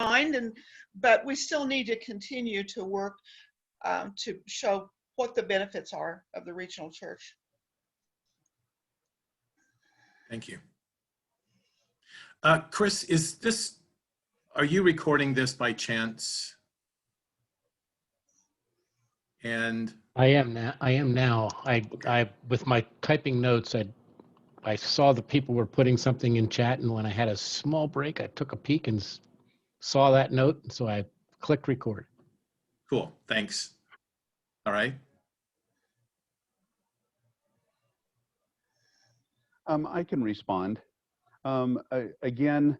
mind, but we still need to continue to work to show what the benefits are of the regional church. Thank you. Chris, are you recording this by chance? And I am now. I with my typing notes, I saw the people were putting something in chat, and when I had a small break, I took a peek and saw that note, and so I clicked record. cool, thanks. All right. I can respond. Again,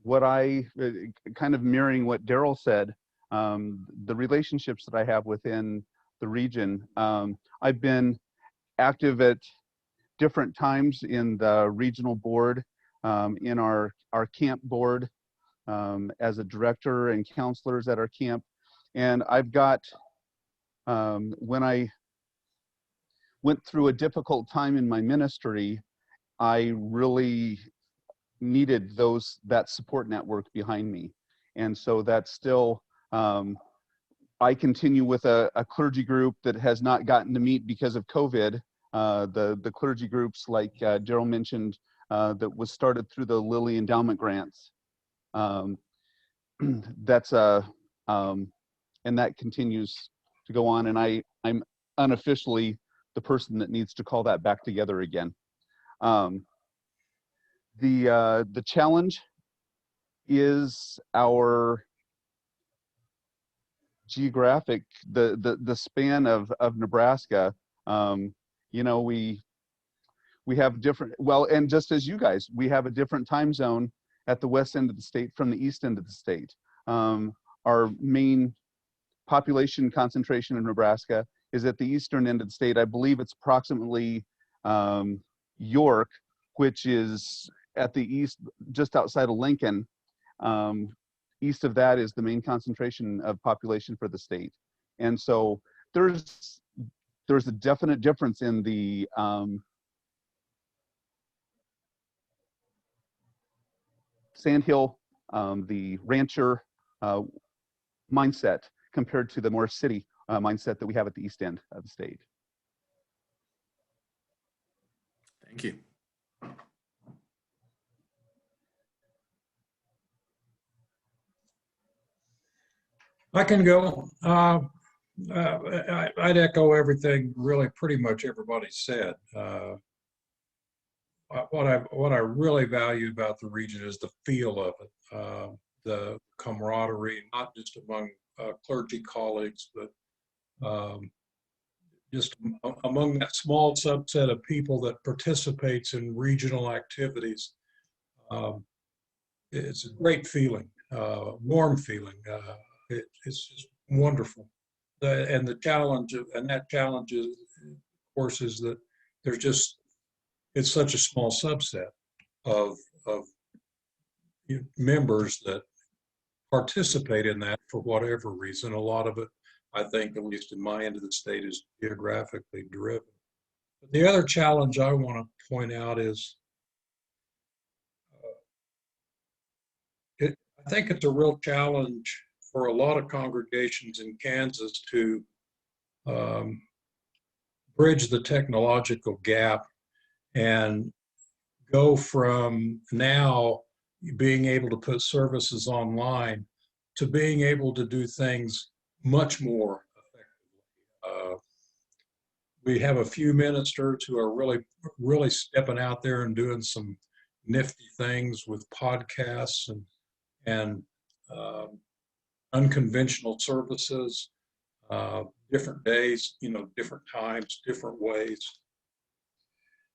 what kind of mirroring what Daryl said, the relationships that I have within the region, I've been active at different times in the regional board, in our camp board, as a director and counselors at our camp. And I've got, when I went through a difficult time in my ministry, I really needed that support network behind me. And so that's still, I continue with a clergy group that has not gotten to meet because of COVID. The clergy groups, like Daryl mentioned, that was started through the Lilly Endowment grants. That's and that continues to go on. And I'm unofficially the person that needs to call that back together again. The challenge is our geographic, the span of Nebraska. You know, we have different, well, and just as you guys, we have a different time zone at the west end of the state from the east end of the state. Our main population concentration in Nebraska is at the eastern end of the state. I believe it's approximately York, which is at the east, just outside of Lincoln. East of that is the main concentration of population for the state. And so there's a definite difference in the Sandhill, the rancher mindset compared to the more city mindset that we have at the east end of the state. Thank you. I can go. I'd echo everything really pretty much everybody said. What I really value about the region is the feel of it, the camaraderie, not just among clergy colleagues, but just among that small subset of people that participates in regional activities. It's a great feeling, warm feeling. It's just wonderful. And the challenge, and that challenge is, of course, is that there's just, it's such a small subset of members that participate in that for whatever reason. A lot of it, I think, at least in my end of the state, is geographically driven. But the other challenge I want to point out is, I think it's a real challenge for a lot of congregations in Kansas to bridge the technological gap and go from now being able to put services online to being able to do things much more effectively. We have a few ministers who are really stepping out there and doing some nifty things with podcasts and unconventional services, different days, different times, different ways.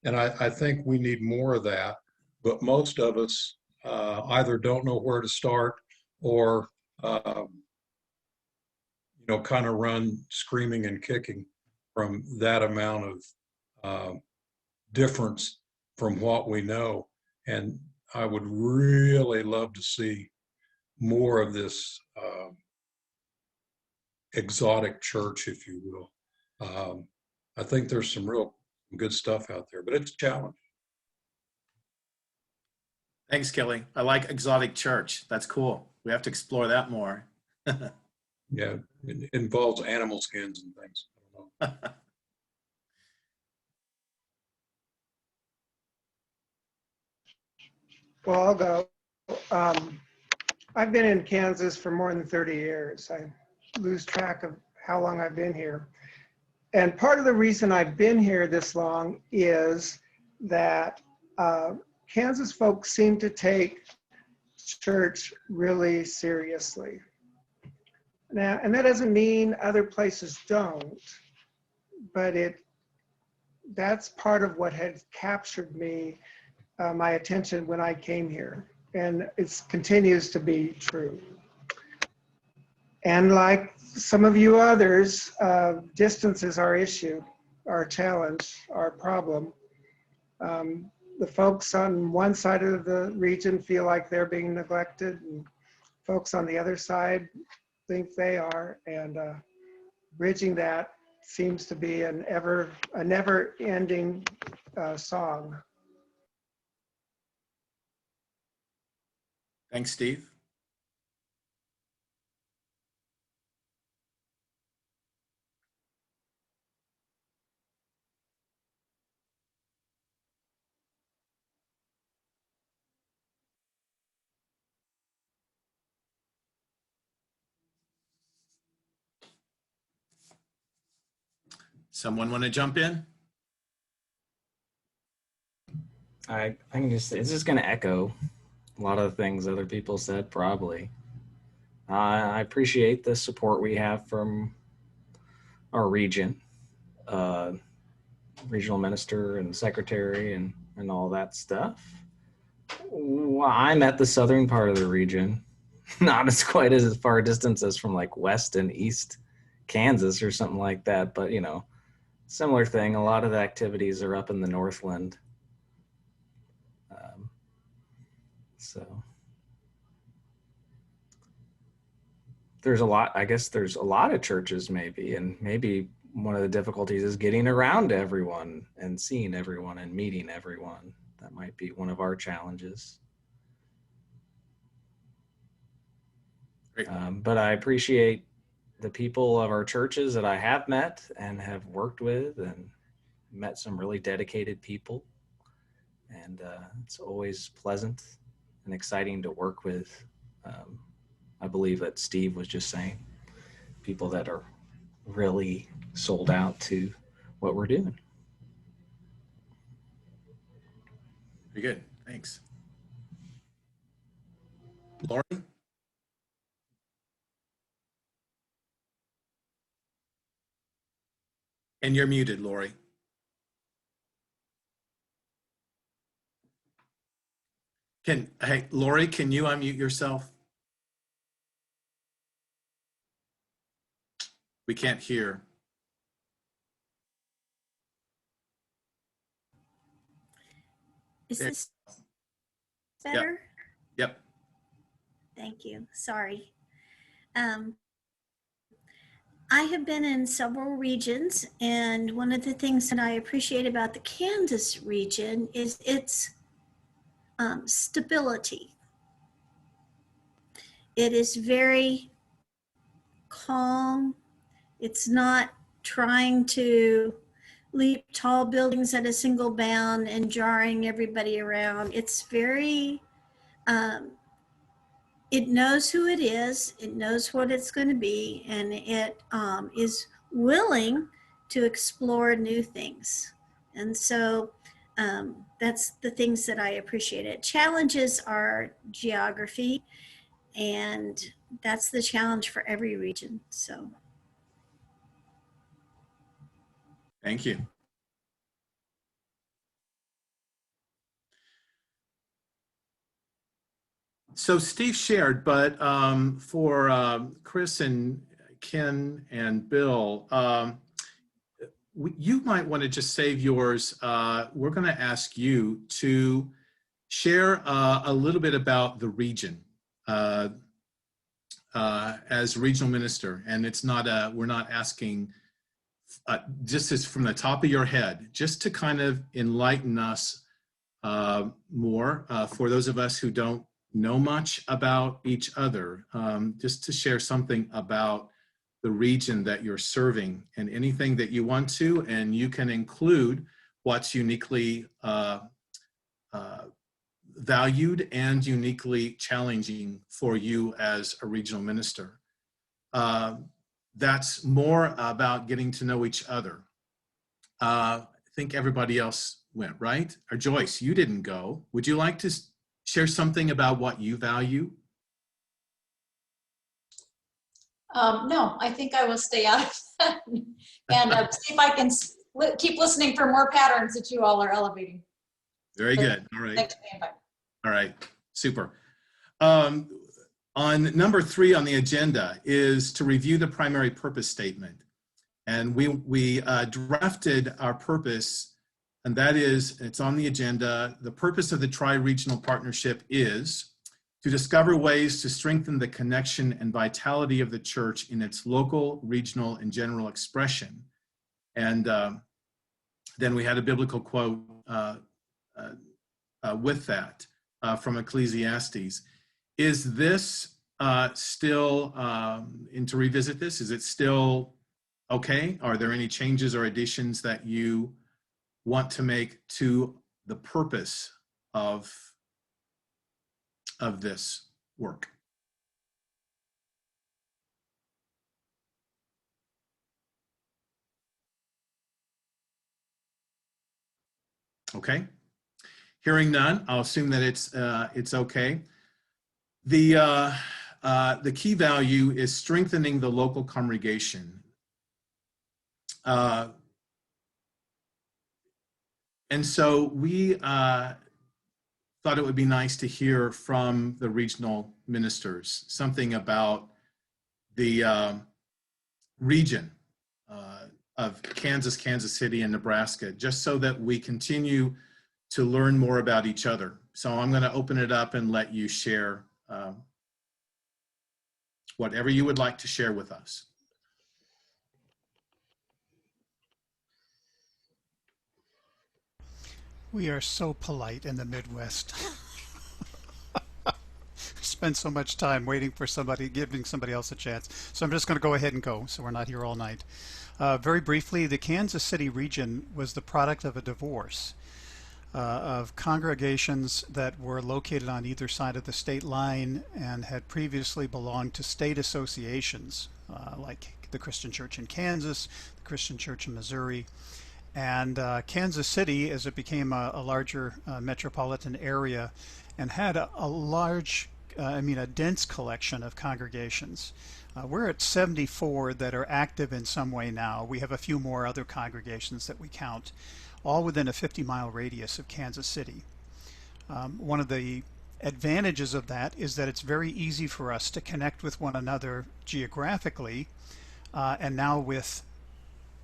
And I think we need more of that, but most of us either don't know where to start or, kind of run screaming and kicking from that amount of difference from what we know. And I would really love to see more of this exotic church, if you will. I think there's some real good stuff out there, but it's a challenge. Thanks, Kelly. I like exotic church. That's cool. We have to explore that more. Yeah, it involves animal skins and things. I don't know. Well, I'll go. I've been in Kansas for more than 30 years. I lose track of how long I've been here. And part of the reason I've been here this long is that Kansas folks seem to take church really seriously. Now, and that doesn't mean other places don't, but that's part of what had captured me, my attention when I came here. And it continues to be true. And like some of you others, distance is our issue, our challenge, our problem. The folks on one side of the region feel like they're being neglected, and folks on the other side think they are. And bridging that seems to be a never-ending song. Thanks, Steve. Someone want to jump in? I can just, it's just going to echo a lot of the things other people said, probably. I appreciate the support we have from our region, regional minister and secretary and all that stuff. Well, I'm at the southern part of the region, not as quite as far distance as from like west and east Kansas or something like that, but you know, similar thing. A lot of the activities are up in the Northland. So there's a lot, I guess there's a lot of churches maybe, and maybe one of the difficulties is getting around to everyone and seeing everyone and meeting everyone. That might be one of our challenges. Great. But I appreciate the people of our churches that I have met and have worked with, and met some really dedicated people. And it's always pleasant and exciting to work with. I believe that Steve was just saying, people that are really sold out to what we're doing. Very good. Thanks. Lori? And you're muted, Lori. Hey, Lori, can you unmute yourself? We can't hear. Is There- this better? Yep. Thank you. Sorry. I have been in several regions, and one of the things that I appreciate about the Kansas region is its stability. It is very calm. It's not trying to leap tall buildings at a single bound and jarring everybody around. It's very, it knows who it is, it knows what it's going to be, and it is willing to explore new things. And so that's the things that I appreciate. It challenges our geography, and that's the challenge for every region. So Thank you. So Steve shared, but for Chris and Ken and Bill, you might want to just save yours. We're going to ask you to share a little bit about the region as regional minister. And it's not we're not asking just as from the top of your head, just to kind of enlighten us more for those of us who don't know much about each other, just to share something about the region that you're serving and anything that you want to, and you can include what's uniquely valued and uniquely challenging for you as a regional minister. That's more about getting to know each other. I think everybody else went, right? Or Joyce, you didn't go. Would you like to share something about what you value? No, I think I will stay out of that and see if I can keep listening for more patterns that you all are elevating. Very good. All right. Thanks for the invite. All right. Super. On number 3 on the agenda is to review the primary purpose statement. And we drafted our purpose, and that is, it's on the agenda. The purpose of the Tri-Regional Partnership is to discover ways to strengthen the connection and vitality of the church in its local, regional, and general expression. And then we had a biblical quote with that from Ecclesiastes. Is this still, and to revisit this, is it still okay? Are there any changes or additions that you want to make to the purpose of this work? Okay. Hearing none, I'll assume that it's okay. The key value is strengthening the local congregation. And so we thought it would be nice to hear from the regional ministers something about the region of Kansas, Kansas City, and Nebraska, just so that we continue to learn more about each other. So I'm going to open it up and let you share whatever you would like to share with us. We are so polite in the Midwest. Spend so much time waiting for somebody, giving somebody else a chance. So I'm just going to go ahead and go, so we're not here all night. Very briefly, the Kansas City region was the product of a divorce of congregations that were located on either side of the state line and had previously belonged to state associations, like the Christian Church in Kansas, the Christian Church in Missouri. And Kansas City, as it became a larger metropolitan area and had a large, a dense collection of congregations. We're at 74 that are active in some way now. We have a few more other congregations that we count, all within a 50-mile radius of Kansas City. One of the advantages of that is that it's very easy for us to connect with one another geographically, and now with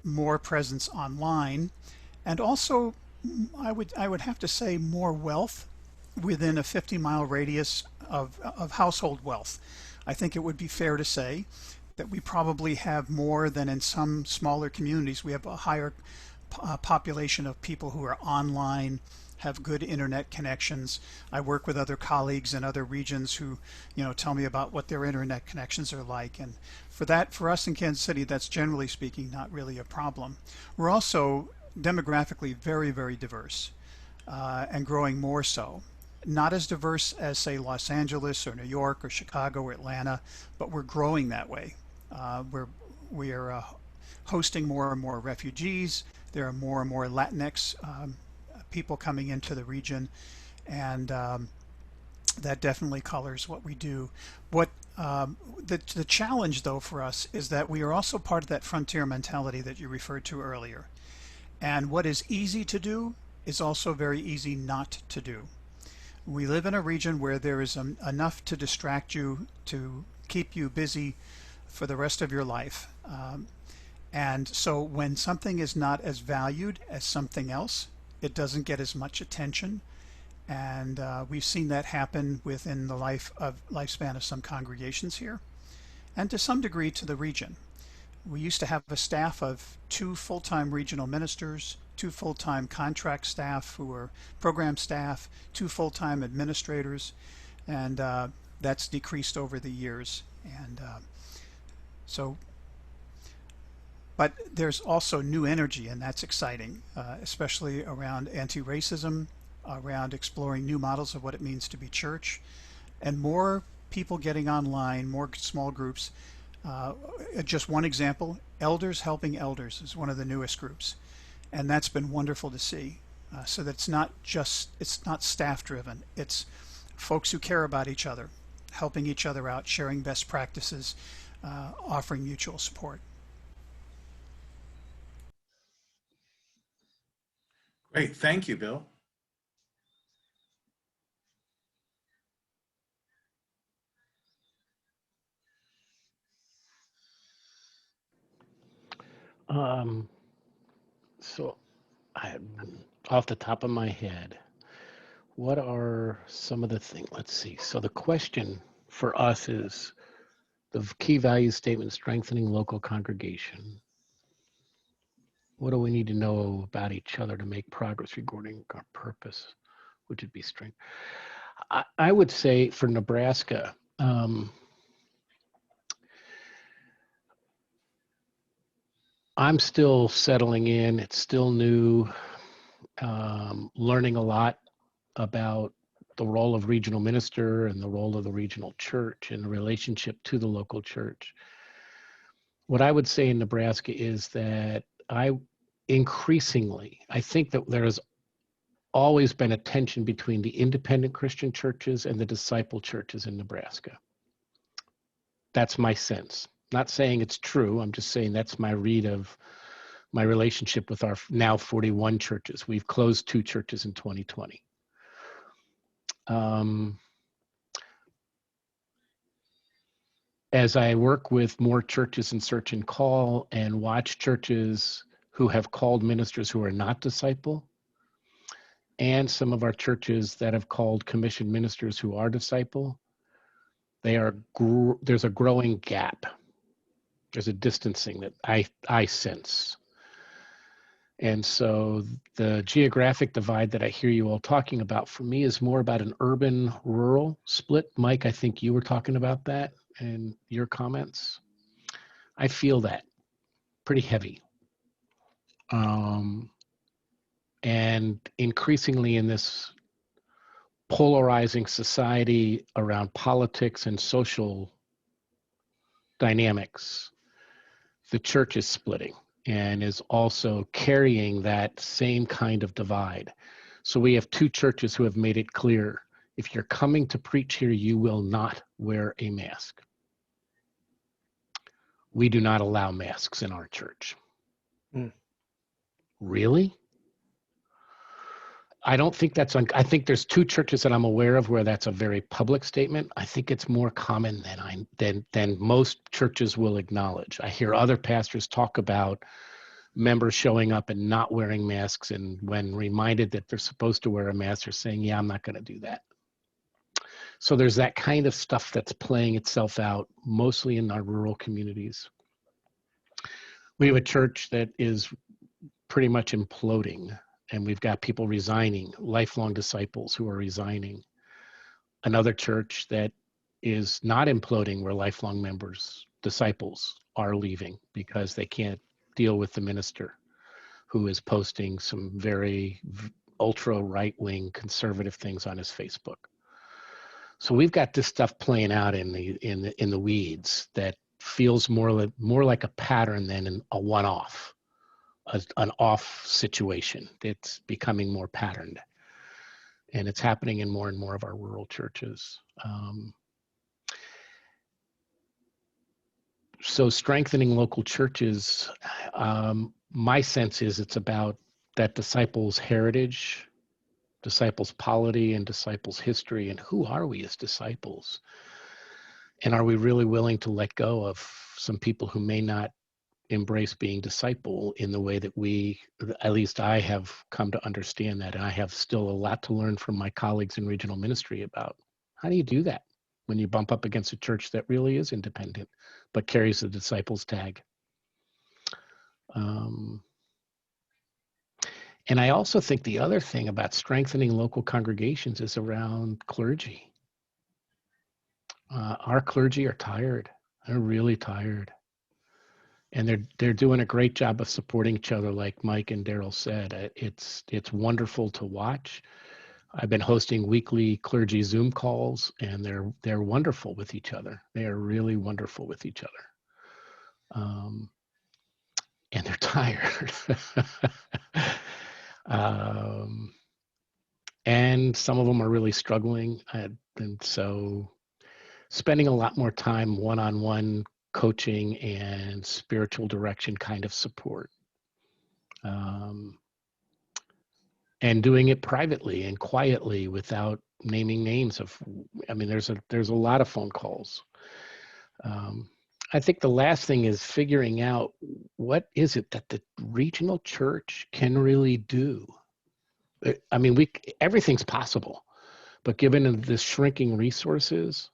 more presence online, and also I would have to say more wealth within a 50-mile radius of household wealth. I think it would be fair to say that we probably have more than in some smaller communities. We have a higher population of people who are online, have good internet connections. I work with other colleagues in other regions who, tell me about what their internet connections are like. And for us in Kansas City, that's generally speaking not really a problem. We're also demographically very, very diverse, and growing more so. Not as diverse as, say, Los Angeles or New York or Chicago or Atlanta, but we're growing that way. We are hosting more and more refugees. There are more and more Latinx people coming into the region, and that definitely colors what we do. What the challenge, though, for us is that we are also part of that frontier mentality that you referred to earlier. And what is easy to do is also very easy not to do. We live in a region where there is enough to distract you, to keep you busy for the rest of your life. And so when something is not as valued as something else, it doesn't get as much attention. And we've seen that happen within the lifespan of some congregations here, and to some degree to the region. We used to have a staff of 2 full-time regional ministers, 2 full-time contract staff who were program staff, 2 full-time administrators. and that's decreased over the years. And so, but there's also new energy, and that's exciting, especially around anti-racism, around exploring new models of what it means to be church, and more people getting online, more small groups. Just one example, Elders Helping Elders is one of the newest groups, and that's been wonderful to see. So that it's not staff driven, it's folks who care about each other, helping each other out, sharing best practices, offering mutual support. Great, thank you, Bill. So off the top of my head, what are some of the things? Let's see. So the question for us is the key value statement, strengthening local congregation. What do we need to know about each other to make progress regarding our purpose, which would be strength? I would say for Nebraska, I'm still settling in. It's still new, learning a lot about the role of regional minister and the role of the regional church and the relationship to the local church. What I would say in Nebraska is that I think that there has always been a tension between the independent Christian churches and the disciple churches in Nebraska. That's my sense. Not saying it's true. I'm just saying that's my read of my relationship with our now 41 churches. We've closed 2 churches in 2020. As I work with more churches in Search and Call and watch churches who have called ministers who are not disciple, and some of our churches that have called commissioned ministers who are disciple, there's a growing gap. There's a distancing that I sense. And so the geographic divide that I hear you all talking about for me is more about an urban-rural split. Mike, I think you were talking about that in your comments. I feel that pretty heavy. And increasingly in this polarizing society around politics and social dynamics, the church is splitting and is also carrying that same kind of divide. So we have 2 churches who have made it clear, if you're coming to preach here, you will not wear a mask. We do not allow masks in our church. Really? I don't think that's, I think there's 2 churches that I'm aware of where that's a very public statement. I think it's more common than most churches will acknowledge. I hear other pastors talk about members showing up and not wearing masks, and when reminded that they're supposed to wear a mask, they're saying, yeah, I'm not going to do that. So there's that kind of stuff that's playing itself out, mostly in our rural communities. We have a church that is pretty much imploding, and we've got people resigning, lifelong disciples who are resigning. Another church that is not imploding, where lifelong members, disciples, are leaving because they can't deal with the minister who is posting some very ultra right-wing conservative things on his Facebook. So we've got this stuff playing out in the weeds that feels more like a pattern than a one-off. An off situation. It's becoming more patterned, and it's happening in more and more of our rural churches. So strengthening local churches, my sense is it's about that disciples' heritage, disciples' polity, and disciples' history, and who are we as disciples? And are we really willing to let go of some people who may not embrace being disciple in the way that we, at least I have come to understand that, and I have still a lot to learn from my colleagues in regional ministry about how do you do that when you bump up against a church that really is independent but carries the disciples tag. And I also think the other thing about strengthening local congregations is around clergy. Our clergy are tired. They're really tired. And they're doing a great job of supporting each other, like Mike and Daryl said. It's wonderful to watch. I've been hosting weekly clergy Zoom calls, and they're wonderful with each other. They are really wonderful with each other. And they're tired. And some of them are really struggling. And so spending a lot more time one-on-one coaching and spiritual direction kind of support. And doing it privately and quietly without naming names of, I mean, there's a lot of phone calls. I think the last thing is figuring out what is it that the regional church can really do. I mean, everything's possible, but given the shrinking resources,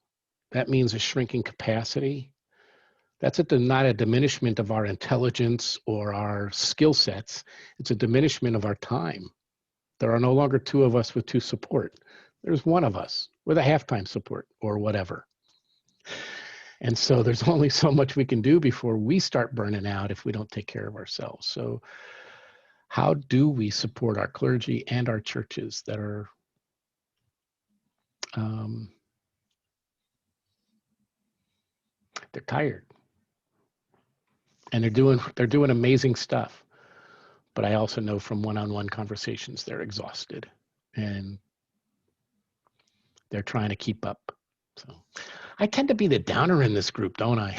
that means a shrinking capacity. That's not a diminishment of our intelligence or our skill sets. It's a diminishment of our time. There are no longer two of us with two support. There's one of us with a half-time support or whatever. And so there's only so much we can do before we start burning out if we don't take care of ourselves. So how do we support our clergy and our churches that are they're tired and they're doing amazing stuff. But I also know from one-on-one conversations, they're exhausted and they're trying to keep up. So I tend to be the downer in this group, don't I?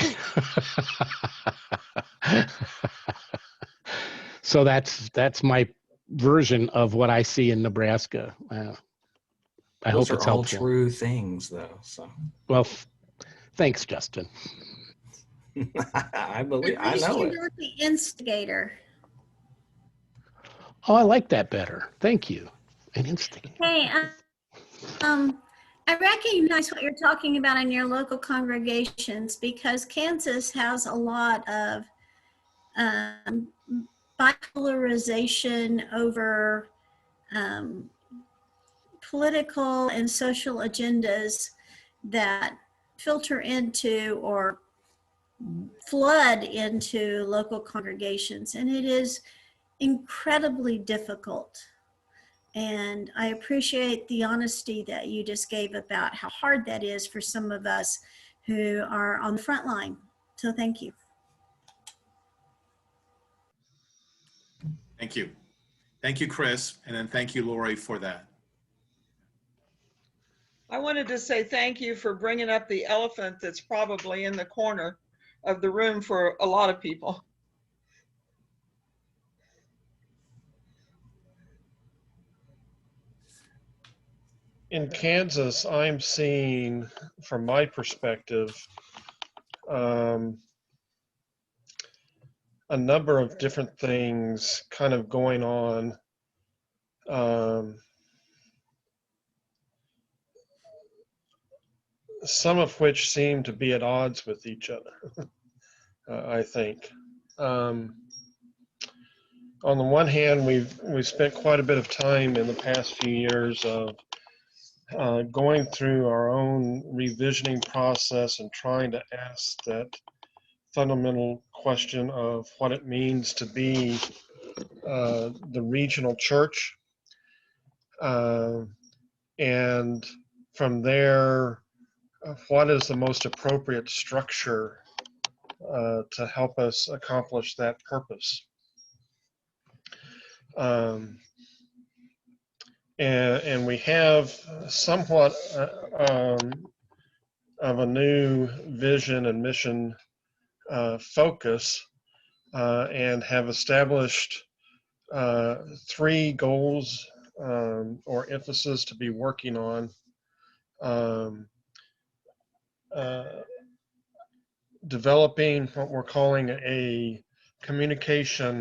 So that's my version of what I see in Nebraska. I hope it's all helpful. True things, though. So, well, thanks, Justin. I At know least it. you're not the instigator. Oh, I like that better. Thank you. An instigator. Hey, I recognize what you're talking about in your local congregations because Kansas has a lot of bipolarization over political and social agendas that filter into or flood into local congregations. And it is incredibly difficult. And I appreciate the honesty that you just gave about how hard that is for some of us who are on the front line. So thank you. Thank you. Thank you, Chris. And then thank you, Lori, for that. I wanted to say thank you for bringing up the elephant that's probably in the corner of the room for a lot of people. In Kansas, I'm seeing, from my perspective, a number of different things kind of going on. Some of which seem to be at odds with each other, I think. On the one hand, we've spent quite a bit of time in the past few years of going through our own revisioning process and trying to ask that fundamental question of what it means to be the regional church. And from there, what is the most appropriate structure to help us accomplish that purpose? And we have somewhat of a new vision and mission focus and have established 3 goals or emphasis to be working on. Developing what we're calling a communication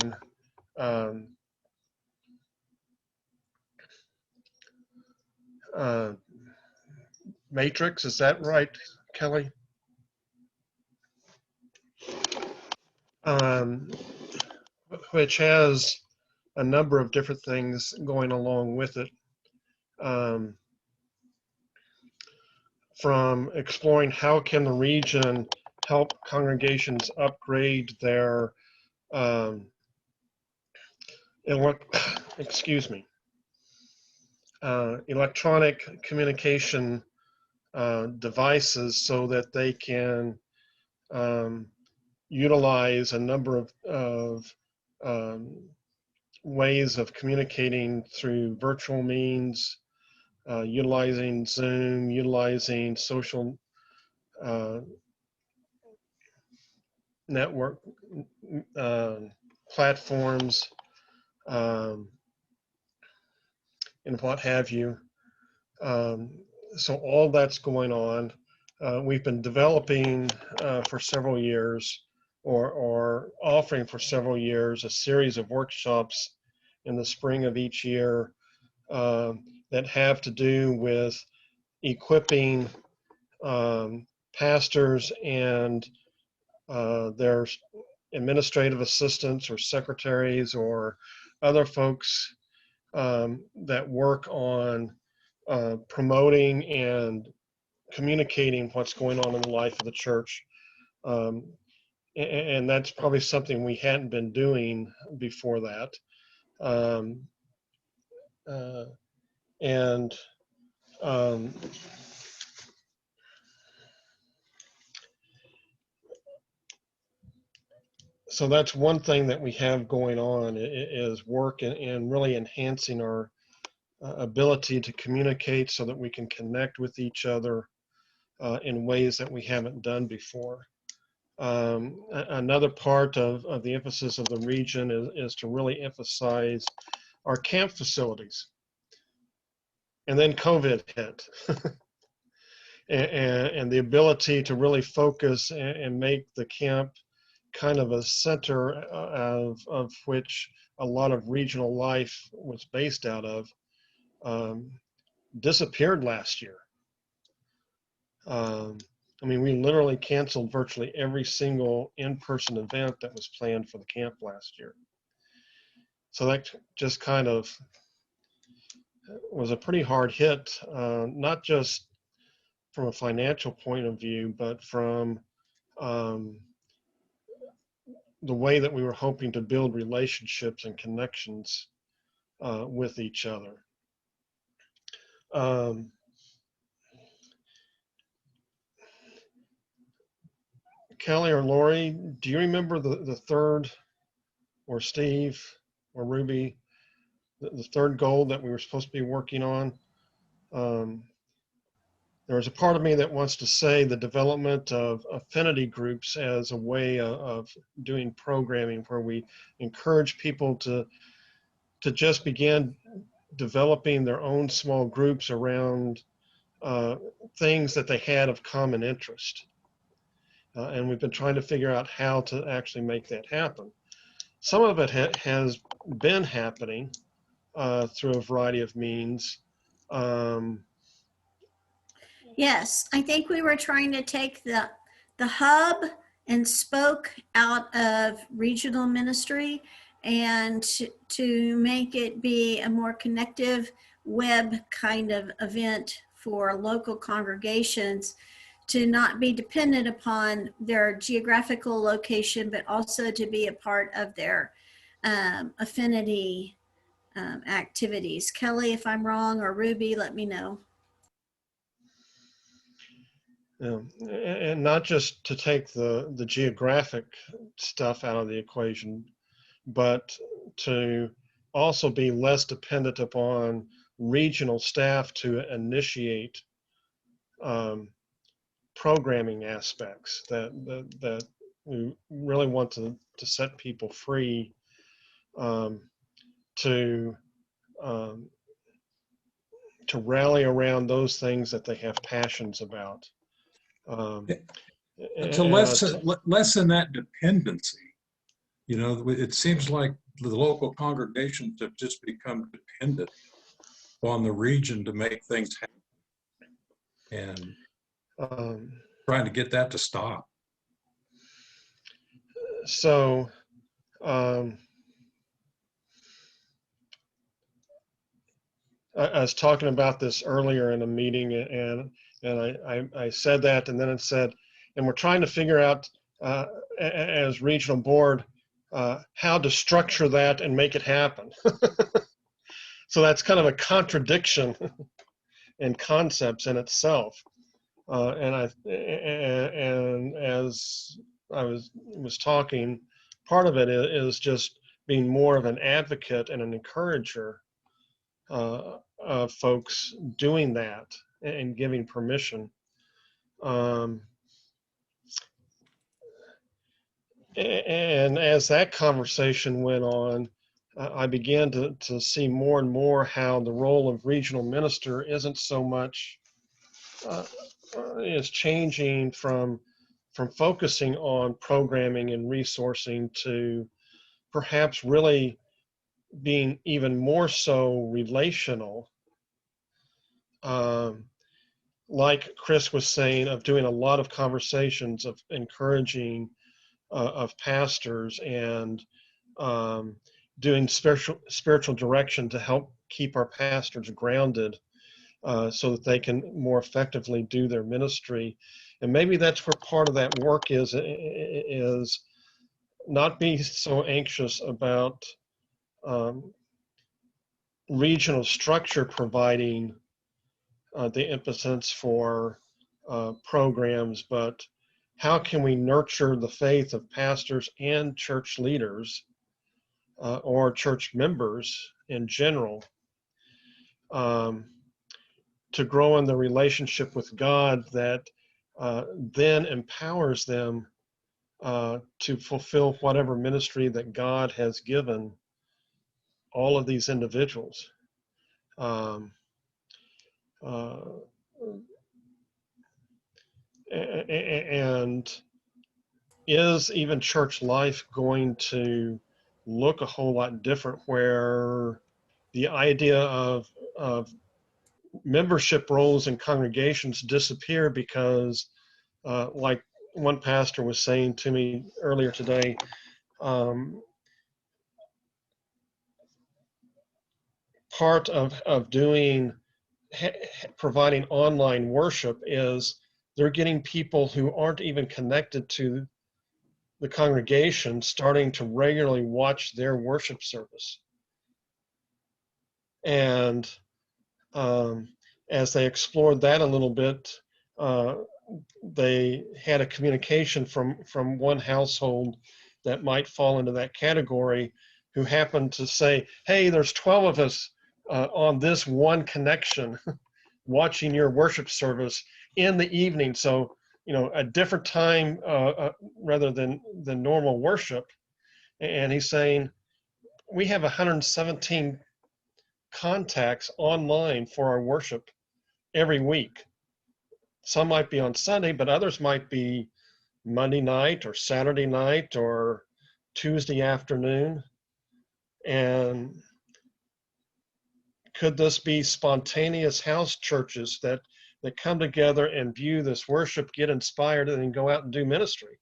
matrix. Is that right, Kelly? Which has a number of different things going along with it. from exploring how can the region help congregations upgrade their excuse me, electronic communication devices so that they can utilize a number of ways of communicating through virtual means, utilizing Zoom, utilizing social network platforms, and what have you. So all that's going on. We've been developing for several years, or offering for several years, a series of workshops in the spring of each year that have to do with equipping pastors and their administrative assistants or secretaries or other folks that work on promoting and communicating what's going on in the life of the church. And that's probably something we hadn't been doing before that. So that's one thing that we have going on, is work and really enhancing our ability to communicate so that we can connect with each other in ways that we haven't done before. Another part of the emphasis of the region is to really emphasize our camp facilities. And then COVID hit. and the ability to really focus and make the camp kind of a center of which a lot of regional life was based out of, disappeared last year. I mean, we literally canceled virtually every single in-person event that was planned for the camp last year. So that just kind of was a pretty hard hit, not just from a financial point of view, but from the way that we were hoping to build relationships and connections with each other. Kelly or Lori, do you remember the third, or Steve or Ruby, the third goal that we were supposed to be working on? There was a part of me that wants to say the development of affinity groups as a way of doing programming where we encourage people to just begin developing their own small groups around things that they had of common interest. And we've been trying to figure out how to actually make that happen. Some of it has been happening through a variety of means. Yes, I think we were trying to take the hub and spoke out of regional ministry and to make it be a more connective web kind of event for local congregations, to not be dependent upon their geographical location, but also to be a part of their affinity activities. Kelly, if I'm wrong, or Ruby, let me know. And not just to take the geographic stuff out of the equation, but to also be less dependent upon regional staff to initiate programming aspects that we really want to set people free to rally around those things that they have passions about. To lessen that dependency. You know, it seems like the local congregations have just become dependent on the region to make things happen. And trying to get that to stop. So, I was talking about this earlier in a meeting, and And I said that, and then it said, and we're trying to figure out as regional board how to structure that and make it happen. So that's kind of a contradiction in concepts in itself. And as I was talking, part of it is just being more of an advocate and an encourager of folks doing that and giving permission. And as that conversation went on, I began to see more and more how the role of regional minister isn't so much is changing from focusing on programming and resourcing to perhaps really being even more so relational. Like Chris was saying, of doing a lot of conversations, of encouraging of pastors, and doing spiritual direction to help keep our pastors grounded so that they can more effectively do their ministry. And maybe that's where part of that work is not be so anxious about regional structure providing the impetus for programs, but how can we nurture the faith of pastors and church leaders or church members in general to grow in the relationship with God that then empowers them to fulfill whatever ministry that God has given all of these individuals. And is even church life going to look a whole lot different, where the idea of membership roles in congregations disappear because like one pastor was saying to me earlier today, part of doing providing online worship is they're getting people who aren't even connected to the congregation starting to regularly watch their worship service. And as they explored that a little bit, they had a communication from one household that might fall into that category, who happened to say, hey, there's 12 of us on this one connection watching your worship service in the evening. So, you know, a different time rather than normal worship. And he's saying, we have 117 contacts online for our worship every week. Some might be on Sunday, but others might be Monday night or Saturday night or Tuesday afternoon. And could this be spontaneous house churches that come together and view this worship, get inspired, and then go out and do ministry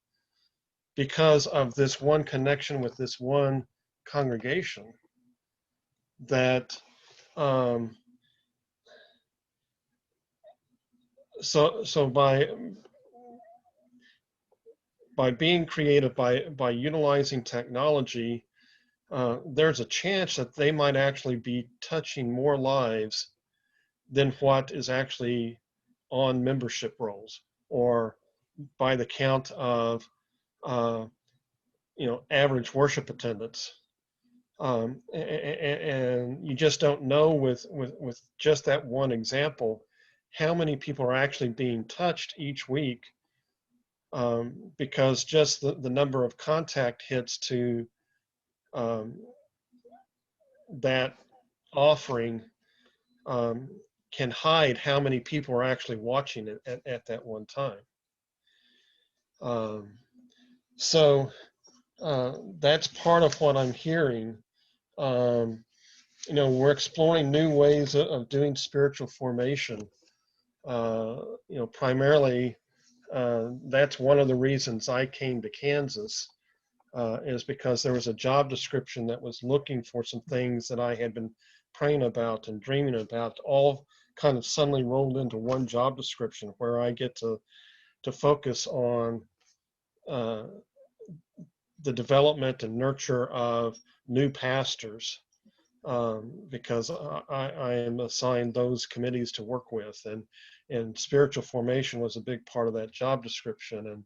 because of this one connection with this one congregation? That so by being creative, by utilizing technology, there's a chance that they might actually be touching more lives than what is actually on membership rolls or by the count of average worship attendance. And you just don't know with just that one example how many people are actually being touched each week, because just the number of contact hits to that offering can hide how many people are actually watching it at that one time. So that's part of what I'm hearing. We're exploring new ways of doing spiritual formation. Primarily, that's one of the reasons I came to Kansas, is because there was a job description that was looking for some things that I had been praying about and dreaming about, all kind of suddenly rolled into one job description where I get to focus on the development and nurture of new pastors, because I am assigned those committees to work with, and spiritual formation was a big part of that job description,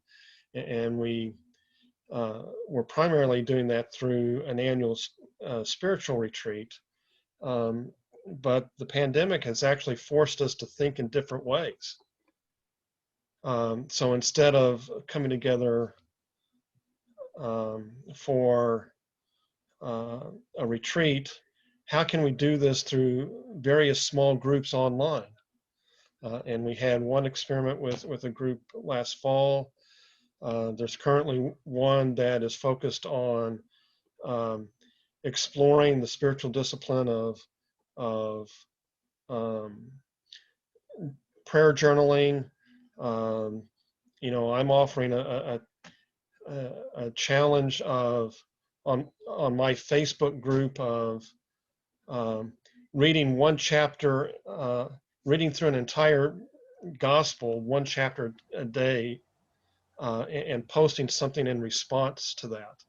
and we're primarily doing that through an annual spiritual retreat, but the pandemic has actually forced us to think in different ways. So instead of coming together for a retreat, how can we do this through various small groups online? And we had one experiment with a group last fall. There's currently one that is focused on exploring the spiritual discipline of prayer journaling. You know, I'm offering a challenge of on my Facebook group of reading one chapter, reading through an entire gospel, one chapter a day, and posting something in response to that.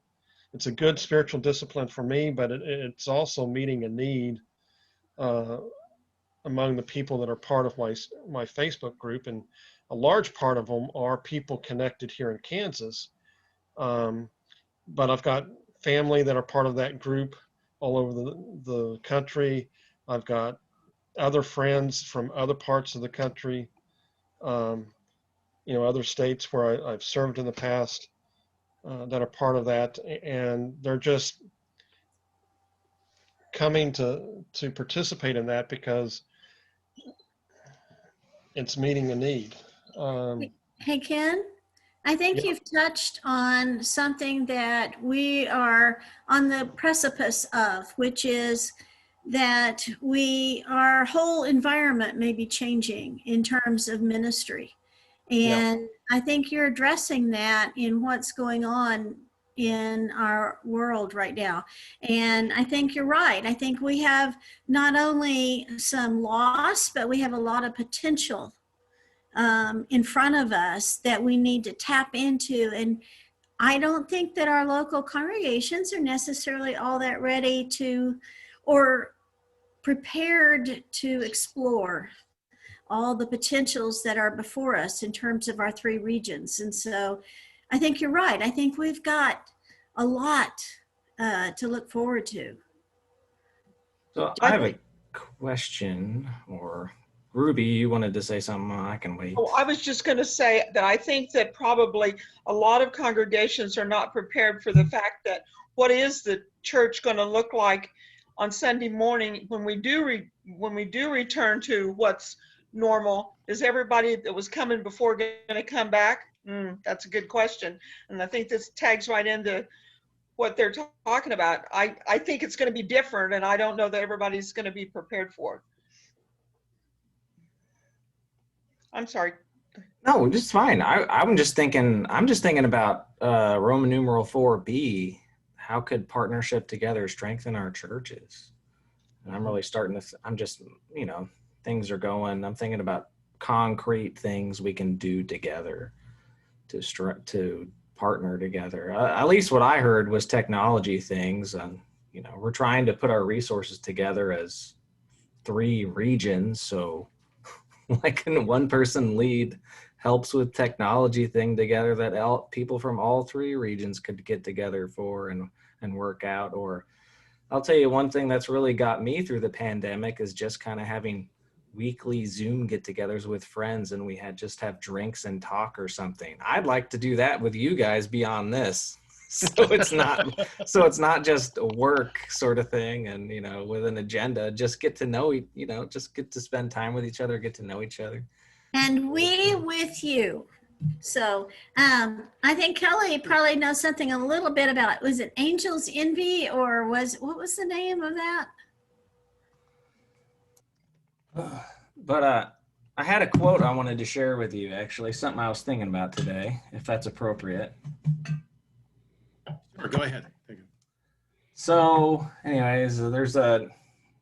It's a good spiritual discipline for me, but it's also meeting a need among the people that are part of my Facebook group, and a large part of them are people connected here in Kansas. But I've got family that are part of that group all over the country. I've got other friends from other parts of the country, you know, other states where I've served in the past that are part of that, and they're just coming to participate in that because it's meeting a need. Hey, Ken, I think Yeah. you've touched on something that we are on the precipice of, which is that our whole environment may be changing in terms of ministry. And I think you're addressing that in what's going on in our world right now. And I think you're right. I think we have not only some loss, but we have a lot of potential in front of us that we need to tap into. And I don't think that our local congregations are necessarily all that ready to or prepared to explore all the potentials that are before us in terms of our three regions. And so I think you're right. I think we've got a lot to look forward to. So I have a question, or Ruby, you wanted to say something? I can wait. Oh, I was just going to say that I think that probably a lot of congregations are not prepared for the fact that what is the church going to look like on Sunday morning when we do return to what's normal? Is everybody that was coming before going to come back? That's a good question, and I think this tags right into what they're talking about. I think it's going to be different, and I don't know that everybody's going to be prepared for it. I'm sorry. No, just fine. I'm just thinking about Roman numeral 4b. How could partnership together strengthen our churches? And I'm really starting to, I'm just, you know, things are going, I'm thinking about concrete things we can do together to partner together. At least what I heard was technology things. And, you know, we're trying to put our resources together as 3 regions. So like, can one person lead helps with technology thing together that people from all 3 regions could get together for and work out? Or I'll tell you one thing that's really got me through the pandemic is just kind of having weekly Zoom get-togethers with friends, and we just have drinks and talk or something. I'd like to do that with you guys beyond this. So it's not just a work sort of thing, and, you know, with an agenda, just get to know, you know, just get to spend time with each other, get to know each other. And we with you. So I think Kelly probably knows something a little bit about it. Was it Angel's Envy, or what was the name of that? But I had a quote I wanted to share with you, actually, something I was thinking about today, if that's appropriate. Sure, go ahead. So anyways, there's a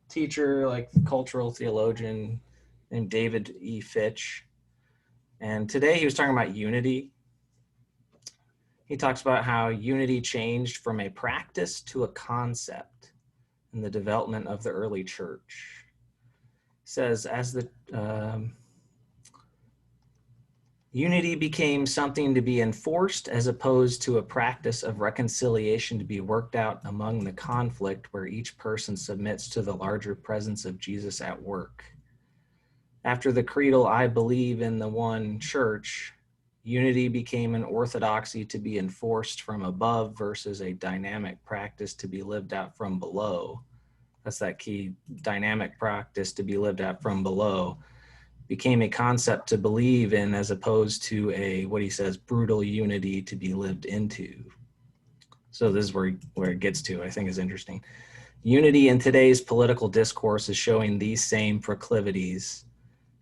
teacher, like cultural theologian, named David E. Fitch. And today he was talking about unity. He talks about how unity changed from a practice to a concept in the development of the early church. He says, as the unity became something to be enforced as opposed to a practice of reconciliation to be worked out among the conflict where each person submits to the larger presence of Jesus at work. After the creedal, I believe in the one church, unity became an orthodoxy to be enforced from above versus a dynamic practice to be lived out from below. That's that key, dynamic practice to be lived out from below. Became a concept to believe in as opposed to a, what he says, brutal unity to be lived into. So this is where it gets to, I think is interesting. Unity in today's political discourse is showing these same proclivities.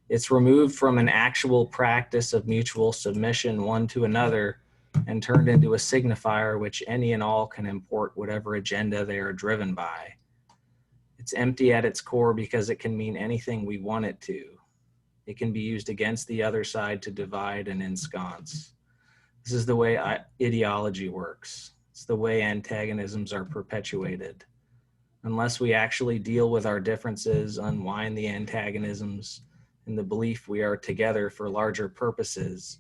It's removed from an actual practice of mutual submission one to another and turned into a signifier which any and all can import whatever agenda they are driven by. It's empty at its core because it can mean anything we want it to. It can be used against the other side to divide and ensconce. This is the way ideology works. It's the way antagonisms are perpetuated. Unless we actually deal with our differences, unwind the antagonisms, in the belief we are together for larger purposes,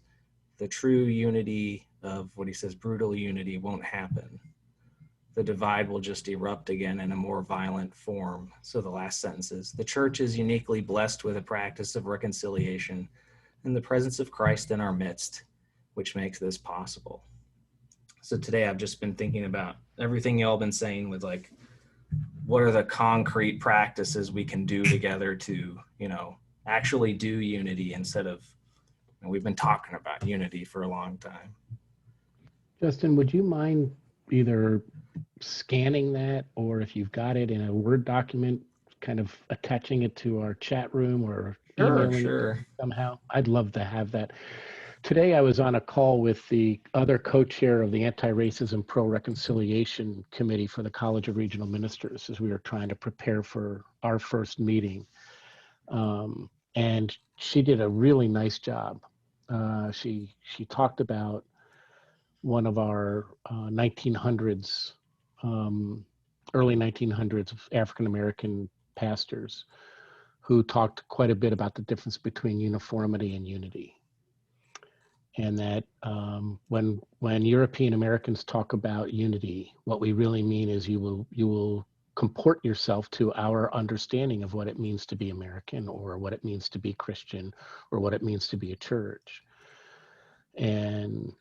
the true unity of, what he says, brutal unity won't happen. The divide will just erupt again in a more violent form. So the last sentence is, the church is uniquely blessed with a practice of reconciliation in the presence of Christ in our midst, which makes this possible. So today I've just been thinking about everything y'all been saying with like, what are the concrete practices we can do together to, actually do unity instead of, we've been talking about unity for a long time. Justin, would you mind either scanning that, or if you've got it in a Word document, kind of attaching it to our chat room or emailing it somehow? I'd love to have that. Today I was on a call with the other co-chair of the Anti-Racism Pro-Reconciliation Committee for the College of Regional Ministers as we were trying to prepare for our first meeting. And she did a really nice job. She talked about one of our 1900s, early 1900s African-American pastors who talked quite a bit about the difference between uniformity and unity. And that when European Americans talk about unity, what we really mean is you will comport yourself to our understanding of what it means to be American, or what it means to be Christian, or what it means to be a church. And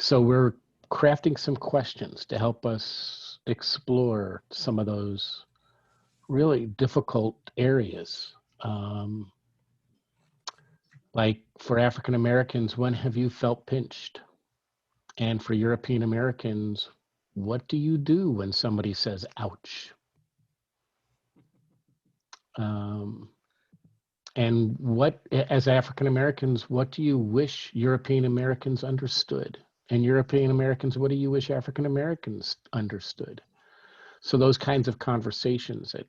so we're crafting some questions to help us explore some of those really difficult areas. Like for African Americans, when have you felt pinched? And for European Americans, what do you do when somebody says, ouch? And what, as African Americans, what do you wish European Americans understood? And European Americans, what do you wish African Americans understood? So those kinds of conversations that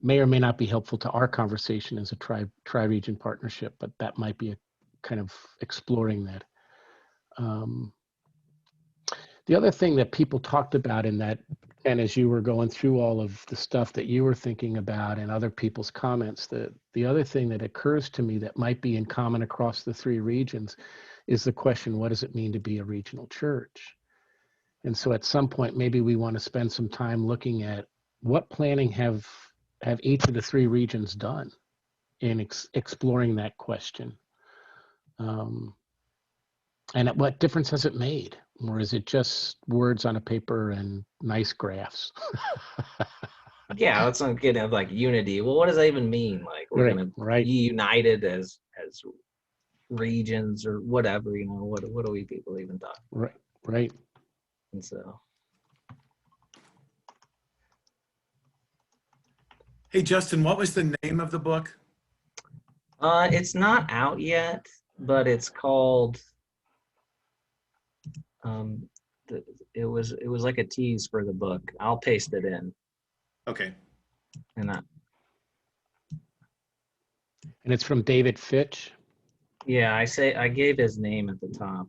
may or may not be helpful to our conversation as a tri-region partnership, but that might be a kind of exploring that. The other thing that people talked about in that, and as you were going through all of the stuff that you were thinking about and other people's comments, the other thing that occurs to me that might be in common across the three regions is the question, what does it mean to be a regional church? And so at some point, maybe we want to spend some time looking at what planning have each of the three regions done in exploring that question. And what difference has it made? Or is it just words on a paper and nice graphs? Yeah, let's not get into like unity. Well, what does that even mean? Like we're gonna be united as regions or whatever, what do we people even talk? Right. And so. Hey, Justin, what was the name of the book? It's not out yet, but it's called, it was like a tease for the book. I'll paste it in. Okay. And And it's from David Fitch. Yeah, I gave his name at the top.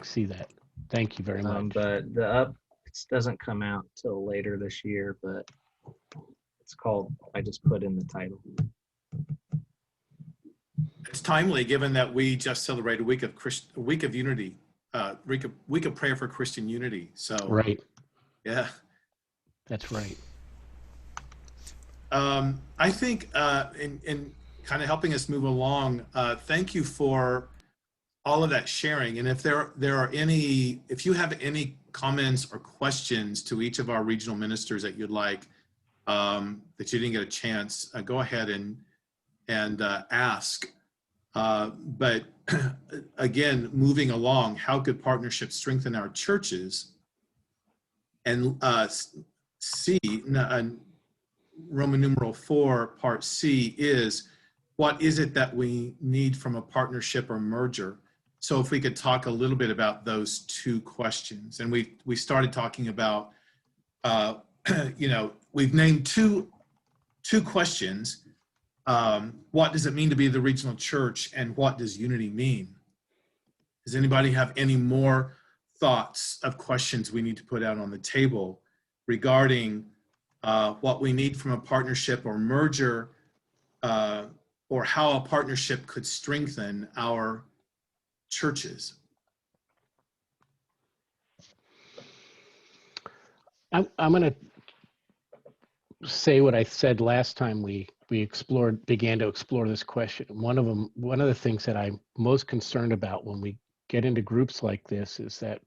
See that. Thank you very much. But the up doesn't come out till later this year, but it's called, I just put in the title. It's timely, given that we just celebrated a week of unity, week of prayer for Christian unity. So Right. yeah, That's right. I think in kind of helping us move along, thank you for all of that sharing. And if if you have any comments or questions to each of our regional ministers that you'd like, that you didn't get a chance, go ahead and ask. But again, moving along, how could partnerships strengthen our churches? And C, Roman numeral 4, part C is, what is it that we need from a partnership or merger? So if we could talk a little bit about those two questions. And we started talking about, we've named two questions. What does it mean to be the regional church, and what does unity mean? Does anybody have any more thoughts of questions we need to put out on the table regarding what we need from a partnership or merger, or how a partnership could strengthen our churches? I'm going to say what I said last time we began to explore this question. One of the things that I'm most concerned about when we get into groups like this is that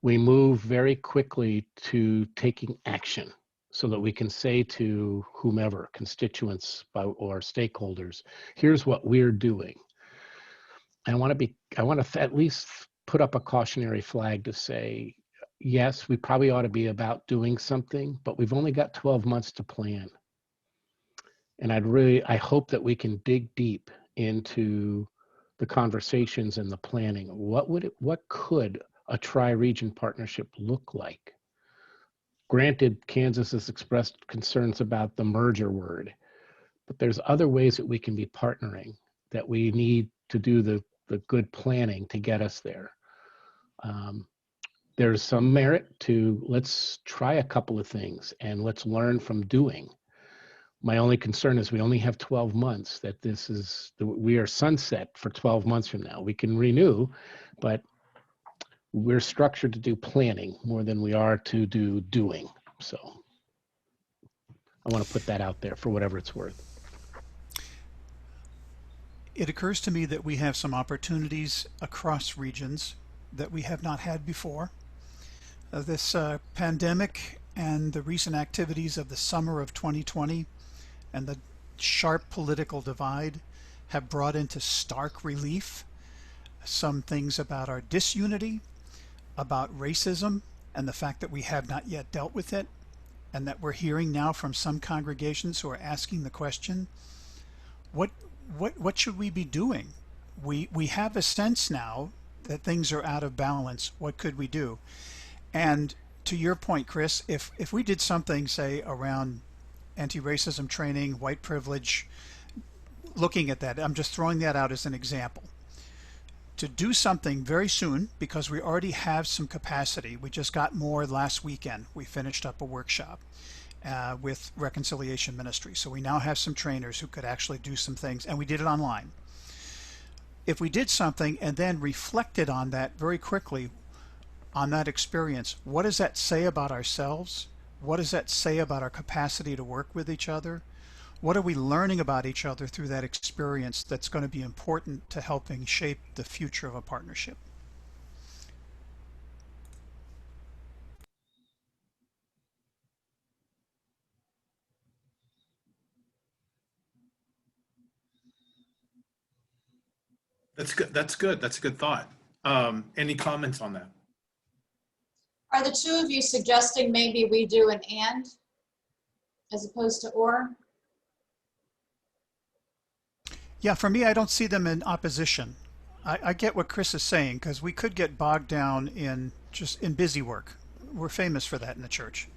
we move very quickly to taking action, so that we can say to whomever, constituents or stakeholders, here's what we're doing. I want to at least put up a cautionary flag to say, yes, we probably ought to be about doing something, but we've only got 12 months to plan. And I hope that we can dig deep into the conversations and the planning. What could a tri-region partnership look like? Granted, Kansas has expressed concerns about the merger word, but there's other ways that we can be partnering, that we need to do the good planning to get us there. There's some merit to, let's try a couple of things and let's learn from doing. My only concern is we only have 12 months, that we are sunset for 12 months from now. We can renew, but we're structured to do planning more than we are to do doing. So I want to put that out there for whatever it's worth. It occurs to me that we have some opportunities across regions that we have not had before. This pandemic and the recent activities of the summer of 2020 and the sharp political divide have brought into stark relief some things about our disunity, about racism, and the fact that we have not yet dealt with it, and that we're hearing now from some congregations who are asking the question, what should we be doing? We have a sense now that things are out of balance. What could we do? And to your point, Chris, if we did something, say, around anti-racism training, white privilege, looking at that, I'm just throwing that out as an example, to do something very soon, because we already have some capacity. We just got more last weekend. We finished up a workshop with Reconciliation Ministry. So we now have some trainers who could actually do some things, and we did it online. If we did something and then reflected on that very quickly, on that experience, what does that say about ourselves? What does that say about our capacity to work with each other? What are we learning about each other through that experience that's going to be important to helping shape the future of a partnership? That's good. That's good. That's a good thought. Any comments on that? Are the two of you suggesting maybe we do an and as opposed to or? Yeah, for me, I don't see them in opposition. I get what Chris is saying, because we could get bogged down in busy work. We're famous for that in the church.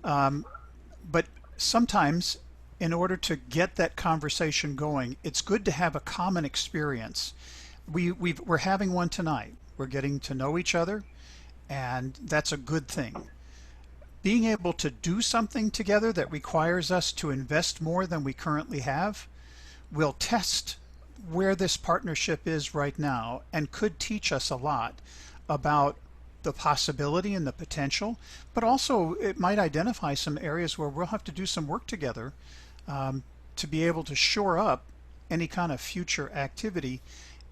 But sometimes in order to get that conversation going, it's good to have a common experience. We're having one tonight. We're getting to know each other, and that's a good thing. Being able to do something together that requires us to invest more than we currently have will test where this partnership is right now and could teach us a lot about the possibility and the potential, but also it might identify some areas where we'll have to do some work together to be able to shore up any kind of future activity.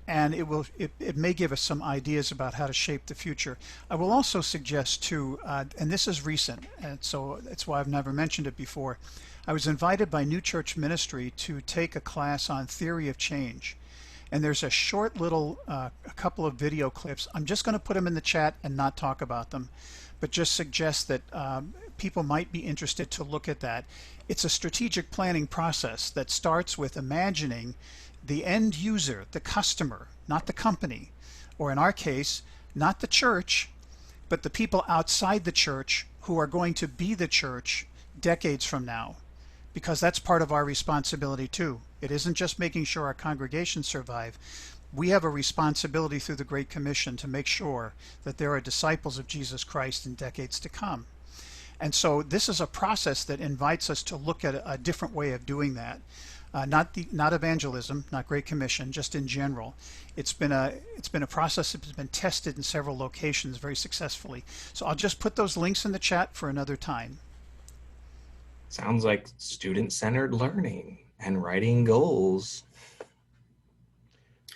And it may give us some ideas about how to shape the future. I will also suggest too, and this is recent, and so that's why I've never mentioned it before. I was invited by New Church Ministry to take a class on theory of change. And there's a short little, a couple of video clips. I'm just going to put them in the chat and not talk about them, but just suggest that people might be interested to look at that. It's a strategic planning process that starts with imagining the end user, the customer, not the company, or in our case, not the church, but the people outside the church who are going to be the church decades from now, because that's part of our responsibility too. It isn't just making sure our congregations survive. We have a responsibility through the Great Commission to make sure that there are disciples of Jesus Christ in decades to come. And so this is a process that invites us to look at a different way of doing that. Not evangelism, not Great Commission, just in general. It's been a process that's been tested in several locations very successfully. So I'll just put those links in the chat for another time. Sounds like student-centered learning and writing goals.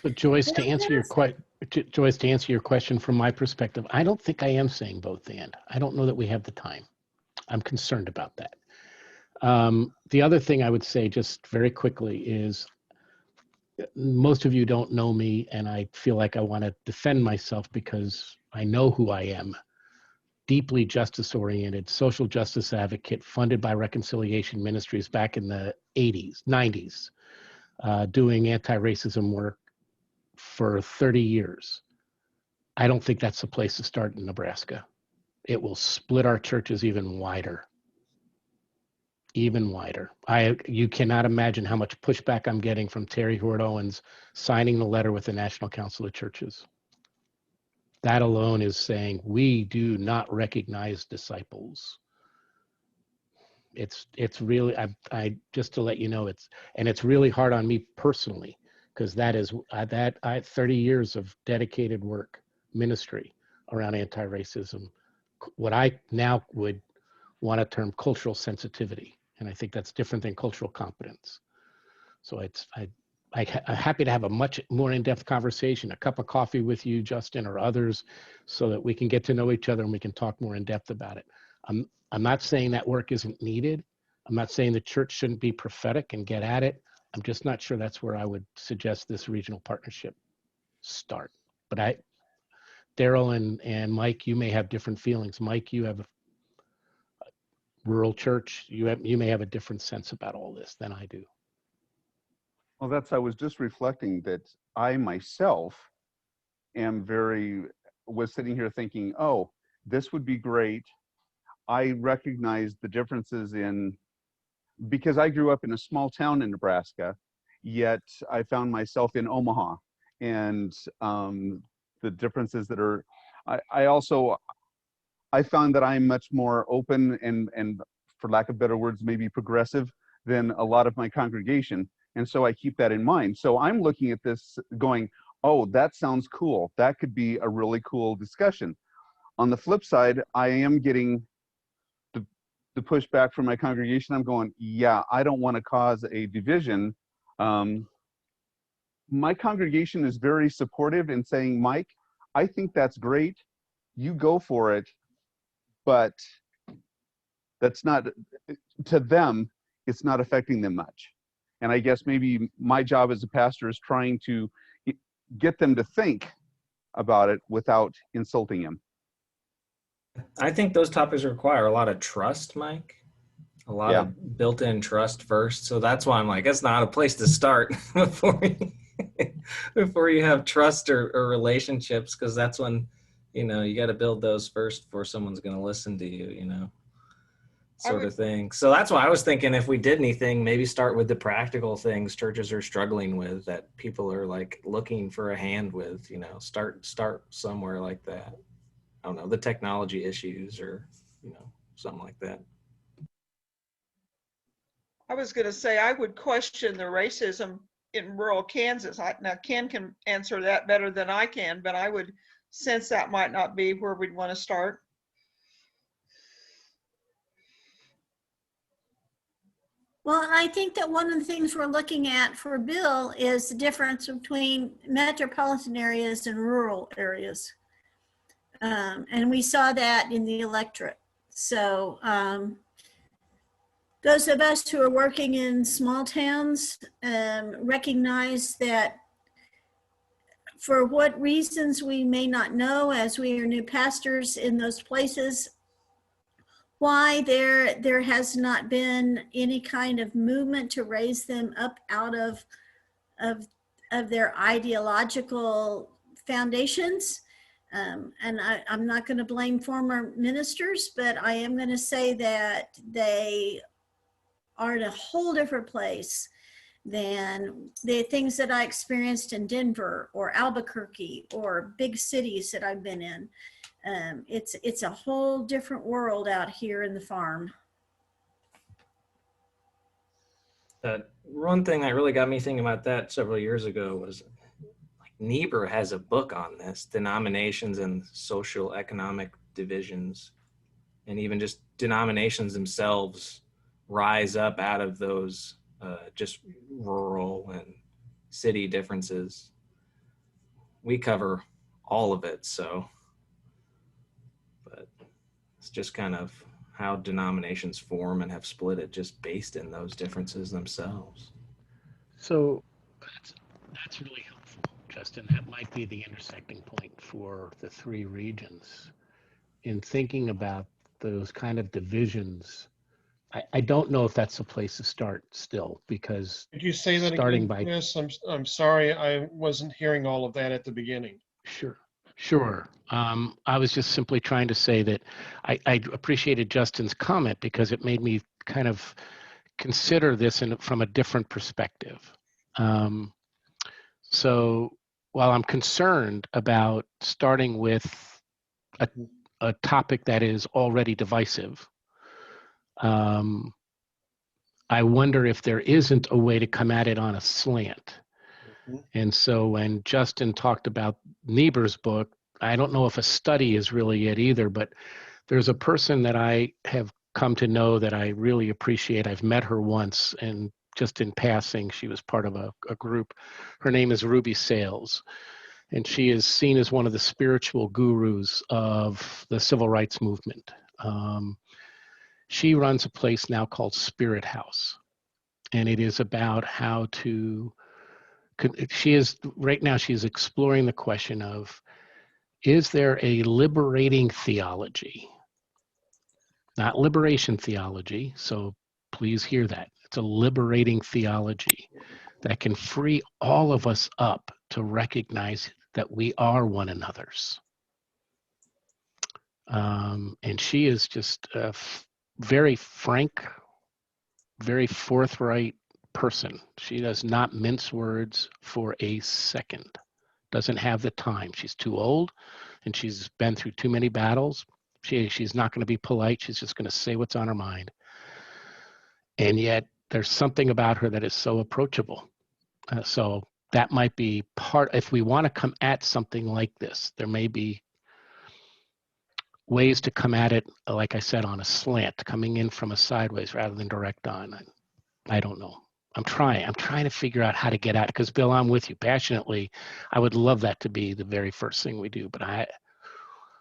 But Joyce, to answer your question from my perspective, I don't think I am saying both and. I don't know that we have the time. I'm concerned about that. The other thing I would say just very quickly is most of you don't know me, and I feel like I want to defend myself because I know who I am. Deeply justice-oriented, social justice advocate funded by Reconciliation Ministries back in the 80s, 90s, doing anti-racism work for 30 years. I don't think that's the place to start in Nebraska. It will split our churches even wider. Even wider. You cannot imagine how much pushback I'm getting from Terry Hort Owens signing the letter with the National Council of Churches. That alone is saying we do not recognize disciples. It's really, I just to let you know, it's really hard on me personally, because that is 30 years of dedicated work, ministry around anti-racism, what I now would want to term cultural sensitivity. And I think that's different than cultural competence. So I'm happy to have a much more in-depth conversation, a cup of coffee with you, Justin, or others, so that we can get to know each other and we can talk more in depth about it. I'm not saying that work isn't needed. I'm not saying the church shouldn't be prophetic and get at it. I'm just not sure that's where I would suggest this regional partnership start. But Daryl and Mike, you may have different feelings. Mike, you have a rural church. You may have a different sense about all this than I do. Well, I was just reflecting that I myself was sitting here thinking, oh, this would be great. I recognize the differences because I grew up in a small town in Nebraska, yet I found myself in Omaha, and the differences that are, I found that I'm much more open and for lack of better words, maybe progressive than a lot of my congregation. And so I keep that in mind. So I'm looking at this going, oh, that sounds cool. That could be a really cool discussion. On the flip side, I am getting the pushback from my congregation. I'm going, yeah, I don't want to cause a division. My congregation is very supportive in saying, Mike, I think that's great. You go for it. But that's not, to them, it's not affecting them much. And I guess maybe my job as a pastor is trying to get them to think about it without insulting them. I think those topics require a lot of trust, Mike. A lot of built-in trust first. So that's why I'm like, that's not a place to start before you have trust or relationships, because that's when, you got to build those first before someone's going to listen to you, sort would- of thing. So that's why I was thinking if we did anything, maybe start with the practical things churches are struggling with that people are like looking for a hand with, you know, start somewhere like that. I don't know, the technology issues or, you know, something like that. I was going to say, I would question the racism in rural Kansas. Now, Ken can answer that better than I can, but I would sense that might not be where we'd want to start. Well, I think that one of the things we're looking at for Bill is the difference between metropolitan areas and rural areas. And we saw that in the electorate. So those of us who are working in small towns recognize that for what reasons we may not know as we are new pastors in those places, why there has not been any kind of movement to raise them up out of their ideological foundations. And I'm not going to blame former ministers, but I am going to say that they are in a whole different place than the things that I experienced in Denver or Albuquerque or big cities that I've been in. It's a whole different world out here in the farm. One thing that really got me thinking about that several years ago was like Niebuhr has a book on this, denominations and social economic divisions, and even just denominations themselves rise up out of those just rural and city differences. We cover all of it, so, but it's just kind of how denominations form and have split it just based in those differences themselves. So that's really helpful, Justin. That might be the intersecting point for the three regions in thinking about those kind of divisions. I don't know if that's a place to start still, because Could you say that starting again, by Chris? I'm sorry, I wasn't hearing all of that at the beginning. Sure. I was just simply trying to say that I appreciated Justin's comment because it made me kind of consider this from a different perspective. So while I'm concerned about starting with a topic that is already divisive, I wonder if there isn't a way to come at it on a slant. And so when Justin talked about Niebuhr's book, I don't know if a study is really it either, but there's a person that I have come to know that I really appreciate. I've met her once, and just in passing, she was part of a group. Her name is Ruby Sales, and she is seen as one of the spiritual gurus of the civil rights movement. She runs a place now called Spirit House, and it is about how to, right now she's exploring the question of, is there a liberating theology? Not liberation theology, so please hear that. It's a liberating theology that can free all of us up to recognize that we are one another's. And she is just a very frank, very forthright person. She does not mince words for a second. Doesn't have the time. She's too old, and she's been through too many battles. She's not going to be polite. She's just going to say what's on her mind. And yet there's something about her that is so approachable. So that might be part, if we want to come at something like this, there may be ways to come at it, like I said, on a slant, coming in from a sideways rather than direct on. I don't know. I'm trying to figure out how to get at it, because Bill, I'm with you passionately. I would love that to be the very first thing we do, but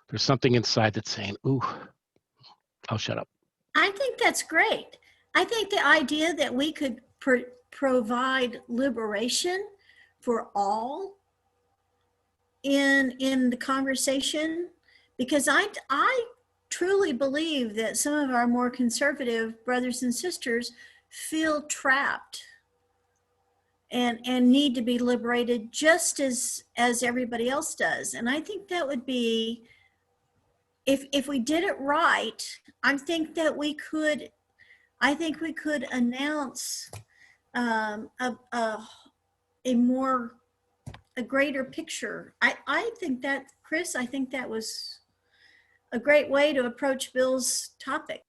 there's something inside that's saying, ooh, I'll shut up. I think that's great. I think the idea that we could provide liberation for all in the conversation, because I truly believe that some of our more conservative brothers and sisters feel trapped and need to be liberated just as everybody else does. And I think that would be if we did it right, I think we could announce a greater picture. I think that, Chris, I think that was a great way to approach Bill's topic.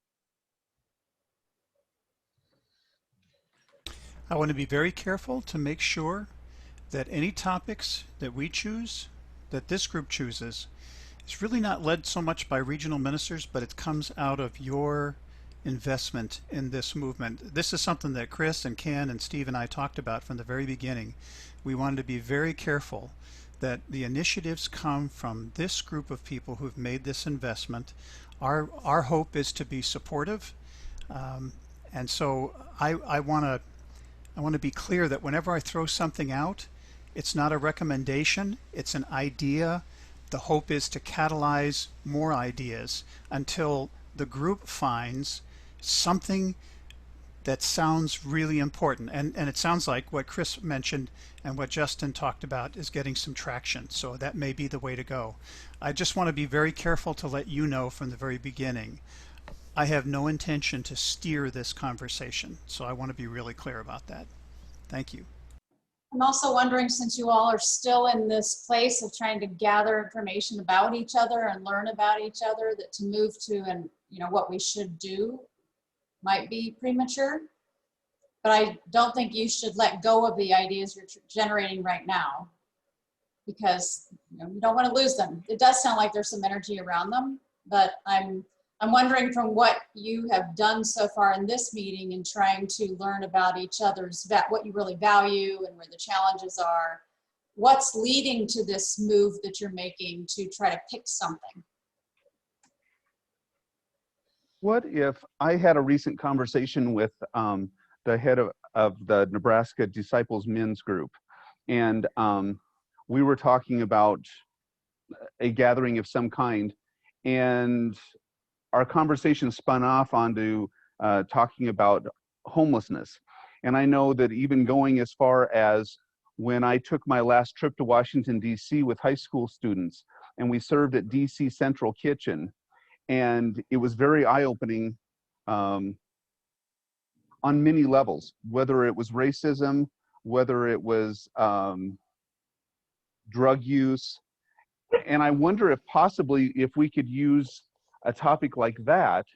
I want to be very careful to make sure that any topics that we choose, that this group chooses, is really not led so much by regional ministers, but it comes out of your investment in this movement. This is something that Chris and Ken and Steve and I talked about from the very beginning. We wanted to be very careful that the initiatives come from this group of people who've made this investment. Our hope is to be supportive, and so I want to be clear that whenever I throw something out, it's not a recommendation, it's an idea. The hope is to catalyze more ideas until the group finds something that sounds really important. And it sounds like what Chris mentioned and what Justin talked about is getting some traction. So that may be the way to go. I just want to be very careful to let you know from the very beginning, I have no intention to steer this conversation. So I want to be really clear about that. Thank you. I'm also wondering, since you all are still in this place of trying to gather information about each other and learn about each other, that to move to what we should do might be premature. But I don't think you should let go of the ideas you're generating right now, because you don't want to lose them. It does sound like there's some energy around them, but I'm wondering, from what you have done so far in this meeting and trying to learn about each other's, what you really value and where the challenges are, what's leading to this move that you're making to try to pick something? What if I had a recent conversation with the head of the Nebraska Disciples Men's Group, and we were talking about a gathering of some kind, and our conversation spun off onto talking about homelessness. And I know that even going as far as when I took my last trip to Washington, D.C. with high school students, and we served at D.C. Central Kitchen, and it was very eye-opening on many levels, whether it was racism, whether it was drug use. And I wonder if possibly if we could use a topic like that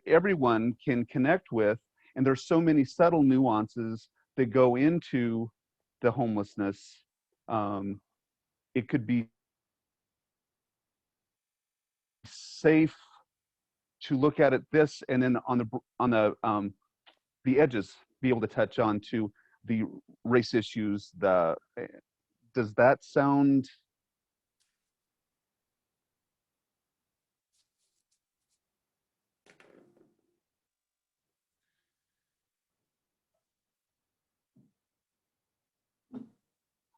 everyone can connect with, and there's so many subtle nuances that go into the homelessness. It could be safe to look at it this, and then on the edges be able to touch on to the race issues. Does that sound?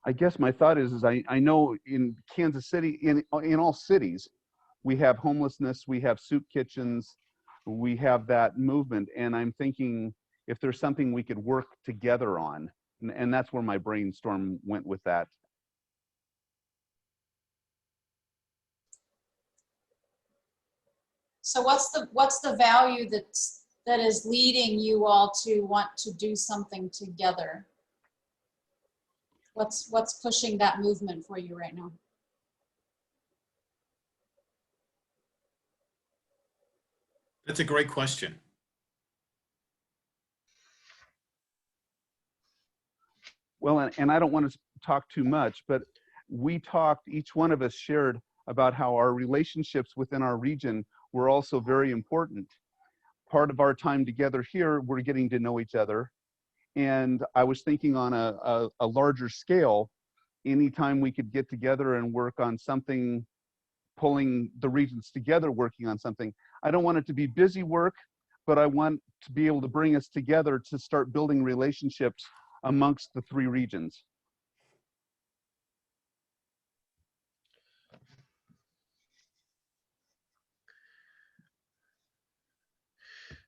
I guess my thought is I know in Kansas City, in all cities, we have homelessness, we have soup kitchens, we have that movement, and I'm thinking if there's something we could work together on, and that's where my brainstorm went with that. So what's the value that is leading you all to want to do something together? What's pushing that movement for you right now? That's a great question. Well, and I don't want to talk too much, but we talked, each one of us shared about how our relationships within our region were also very important. Part of our time together here, we're getting to know each other. And I was thinking on a larger scale, anytime we could get together and work on something, pulling the regions together, working on something. I don't want it to be busy work, but I want to be able to bring us together to start building relationships amongst the three regions.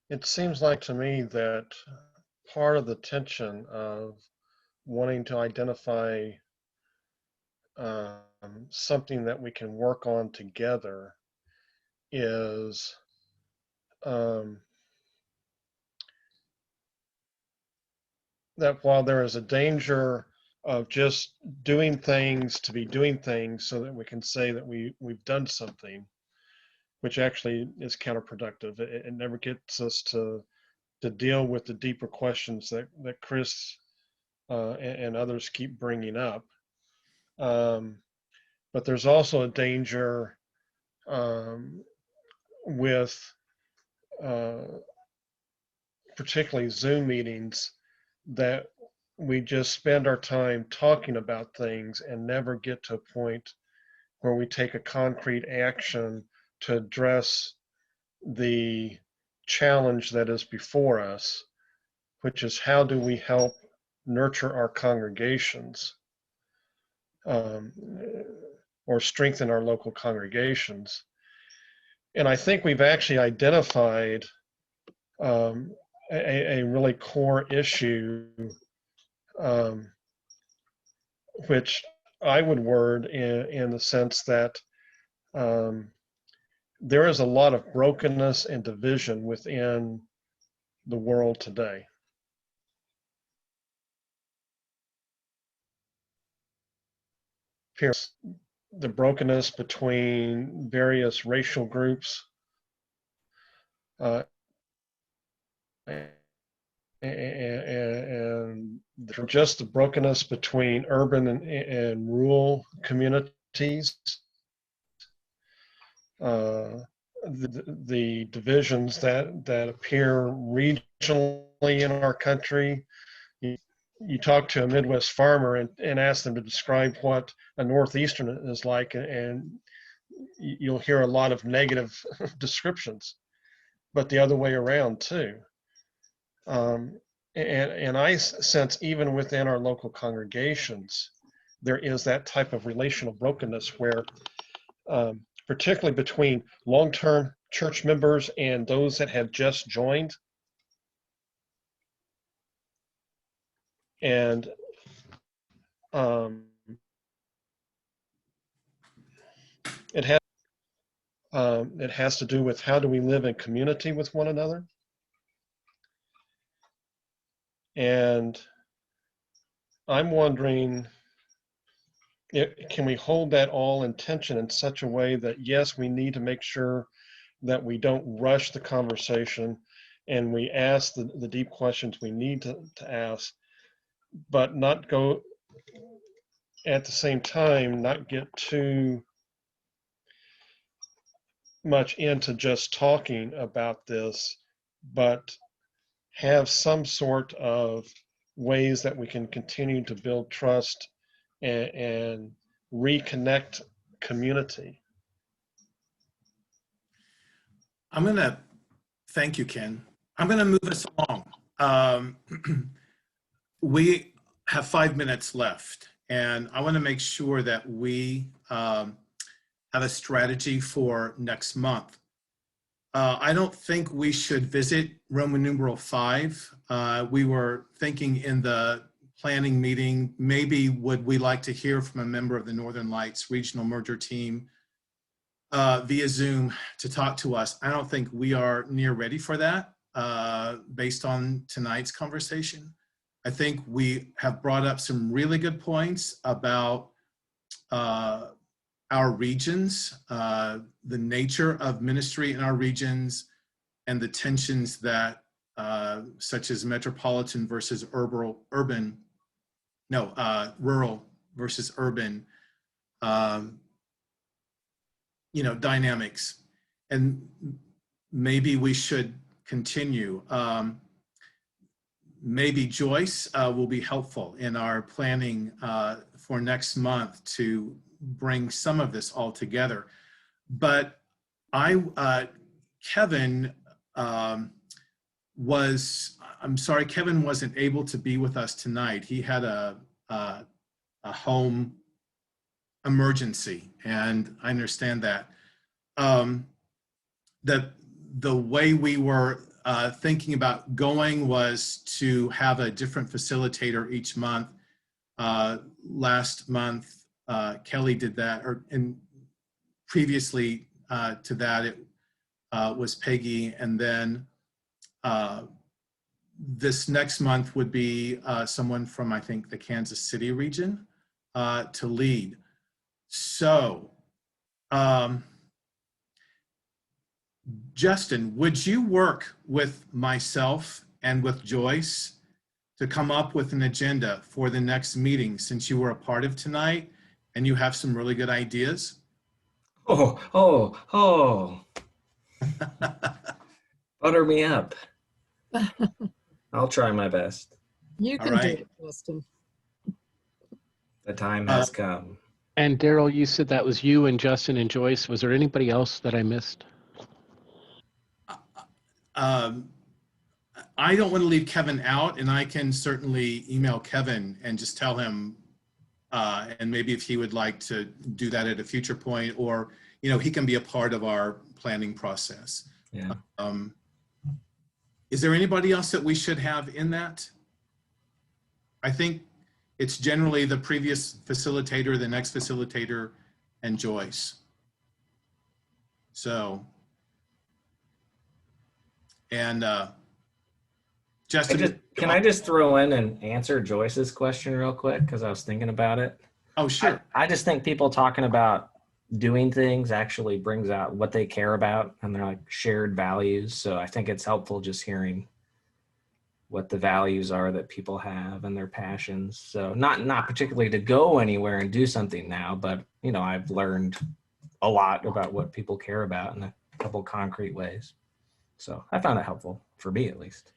It seems like to me that part of the tension of wanting to identify something that we can work on together is that while there is a danger of just doing things to be doing things so that we can say that we've done something, which actually is counterproductive. It never gets us to deal with the deeper questions that Chris and others keep bringing up. But there's also a danger with particularly Zoom meetings that we just spend our time talking about things and never get to a point where we take a concrete action to address the challenge that is before us, which is how do we help nurture our congregations or strengthen our local congregations. And I think we've actually identified a really core issue, which I would word in the sense that there is a lot of brokenness and division within the world today. Here's the brokenness between various racial groups, and just the brokenness between urban and rural communities, the divisions that appear regionally in our country. You talk to a Midwest farmer and ask them to describe what a Northeastern is like, and you'll hear a lot of negative descriptions, but the other way around too. And I sense even within our local congregations, there is that type of relational brokenness where, particularly between long-term church members and those that have just joined, and it has to do with how do we live in community with one another. And I'm wondering, can we hold that all in tension in such a way that, yes, we need to make sure that we don't rush the conversation and we ask the deep questions we need to ask, but not go at the same time, not get too much into just talking about this, but have some sort of ways that we can continue to build trust and reconnect community. I'm going to thank you, Ken. I'm going to move us along. We have 5 minutes left, and I want to make sure that we have a strategy for next month. I don't think we should visit Roman numeral 5. We were thinking in the planning meeting, maybe would we like to hear from a member of the Northern Lights Regional Merger Team via Zoom to talk to us. I don't think we are near ready for that based on tonight's conversation. I think we have brought up some really good points about our regions, the nature of ministry in our regions, and the tensions that, such as metropolitan versus rural versus urban, dynamics. And maybe we should continue. Maybe Joyce will be helpful in our planning for next month to bring some of this all together. But Kevin I'm sorry, Kevin wasn't able to be with us tonight. He had a home emergency, and I understand that. The way we were thinking about going was to have a different facilitator each month. Last month, Kelly did that, and previously to that, was Peggy, and then this next month would be someone from, I think, the Kansas City region to lead. So, Justin, would you work with myself and with Joyce to come up with an agenda for the next meeting, since you were a part of tonight and you have some really good ideas? Oh. Butter me up. I'll try my best. You All can do right. it, Justin. The time has come. And Daryl, you said that was you and Justin and Joyce. Was there anybody else that I missed? I don't want to leave Kevin out, and I can certainly email Kevin and just tell him, and maybe if he would like to do that at a future point, or, you know, he can be a part of our planning process. Yeah. Is there anybody else that we should have in that? I think it's generally the previous facilitator, the next facilitator, and Joyce. So, and Justin. Can I just throw in and answer Joyce's question real quick? Because I was thinking about it. Oh, sure. I just think people talking about doing things actually brings out what they care about, and they're like shared values. So I think it's helpful just hearing what the values are that people have and their passions. So not particularly to go anywhere and do something now, but you know, I've learned a lot about what people care about in a couple concrete ways. So I found it helpful, for me at least.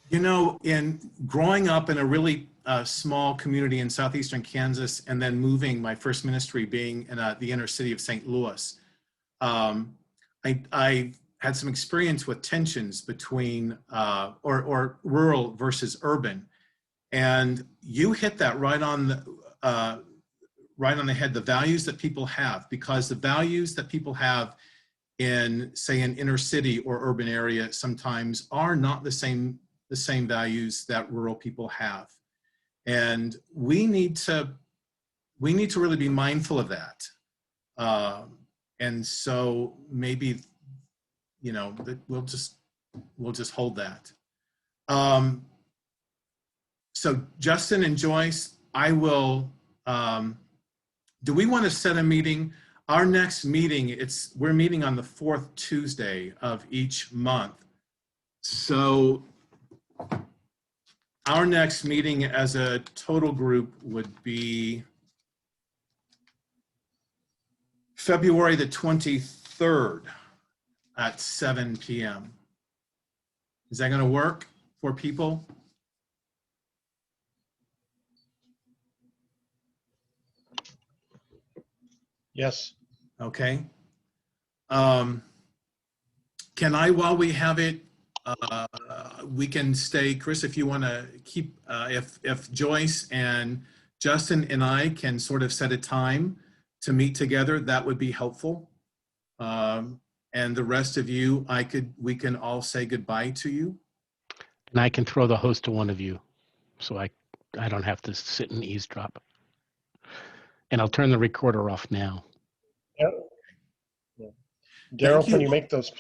You know, in growing up in a really small community in southeastern Kansas, and then moving, my first ministry being in the inner city of St. Louis, I had some experience with tensions between or rural versus urban, and you hit that right on the head. The values that people have, because the values that people have in, say, an inner city or urban area sometimes are not the same values that rural people have. And we need to really be mindful of that. And so maybe, you know, we'll just hold that. So Justin and Joyce, I will, do we want to set a meeting? Our next meeting, we're meeting on the 4th Tuesday of each month. So our next meeting as a total group would be February the 23rd at 7 p.m. Is that going to work for people? Yes. Okay. Can I, while we have it, we can stay, Chris, if you want to keep, if Joyce and Justin and I can sort of set a time to meet together, that would be helpful. And the rest of you, we can all say goodbye to you. And I can throw the host to one of you, so I don't have to sit and eavesdrop. And I'll turn the recorder off now. Yeah. Daryl, can you make those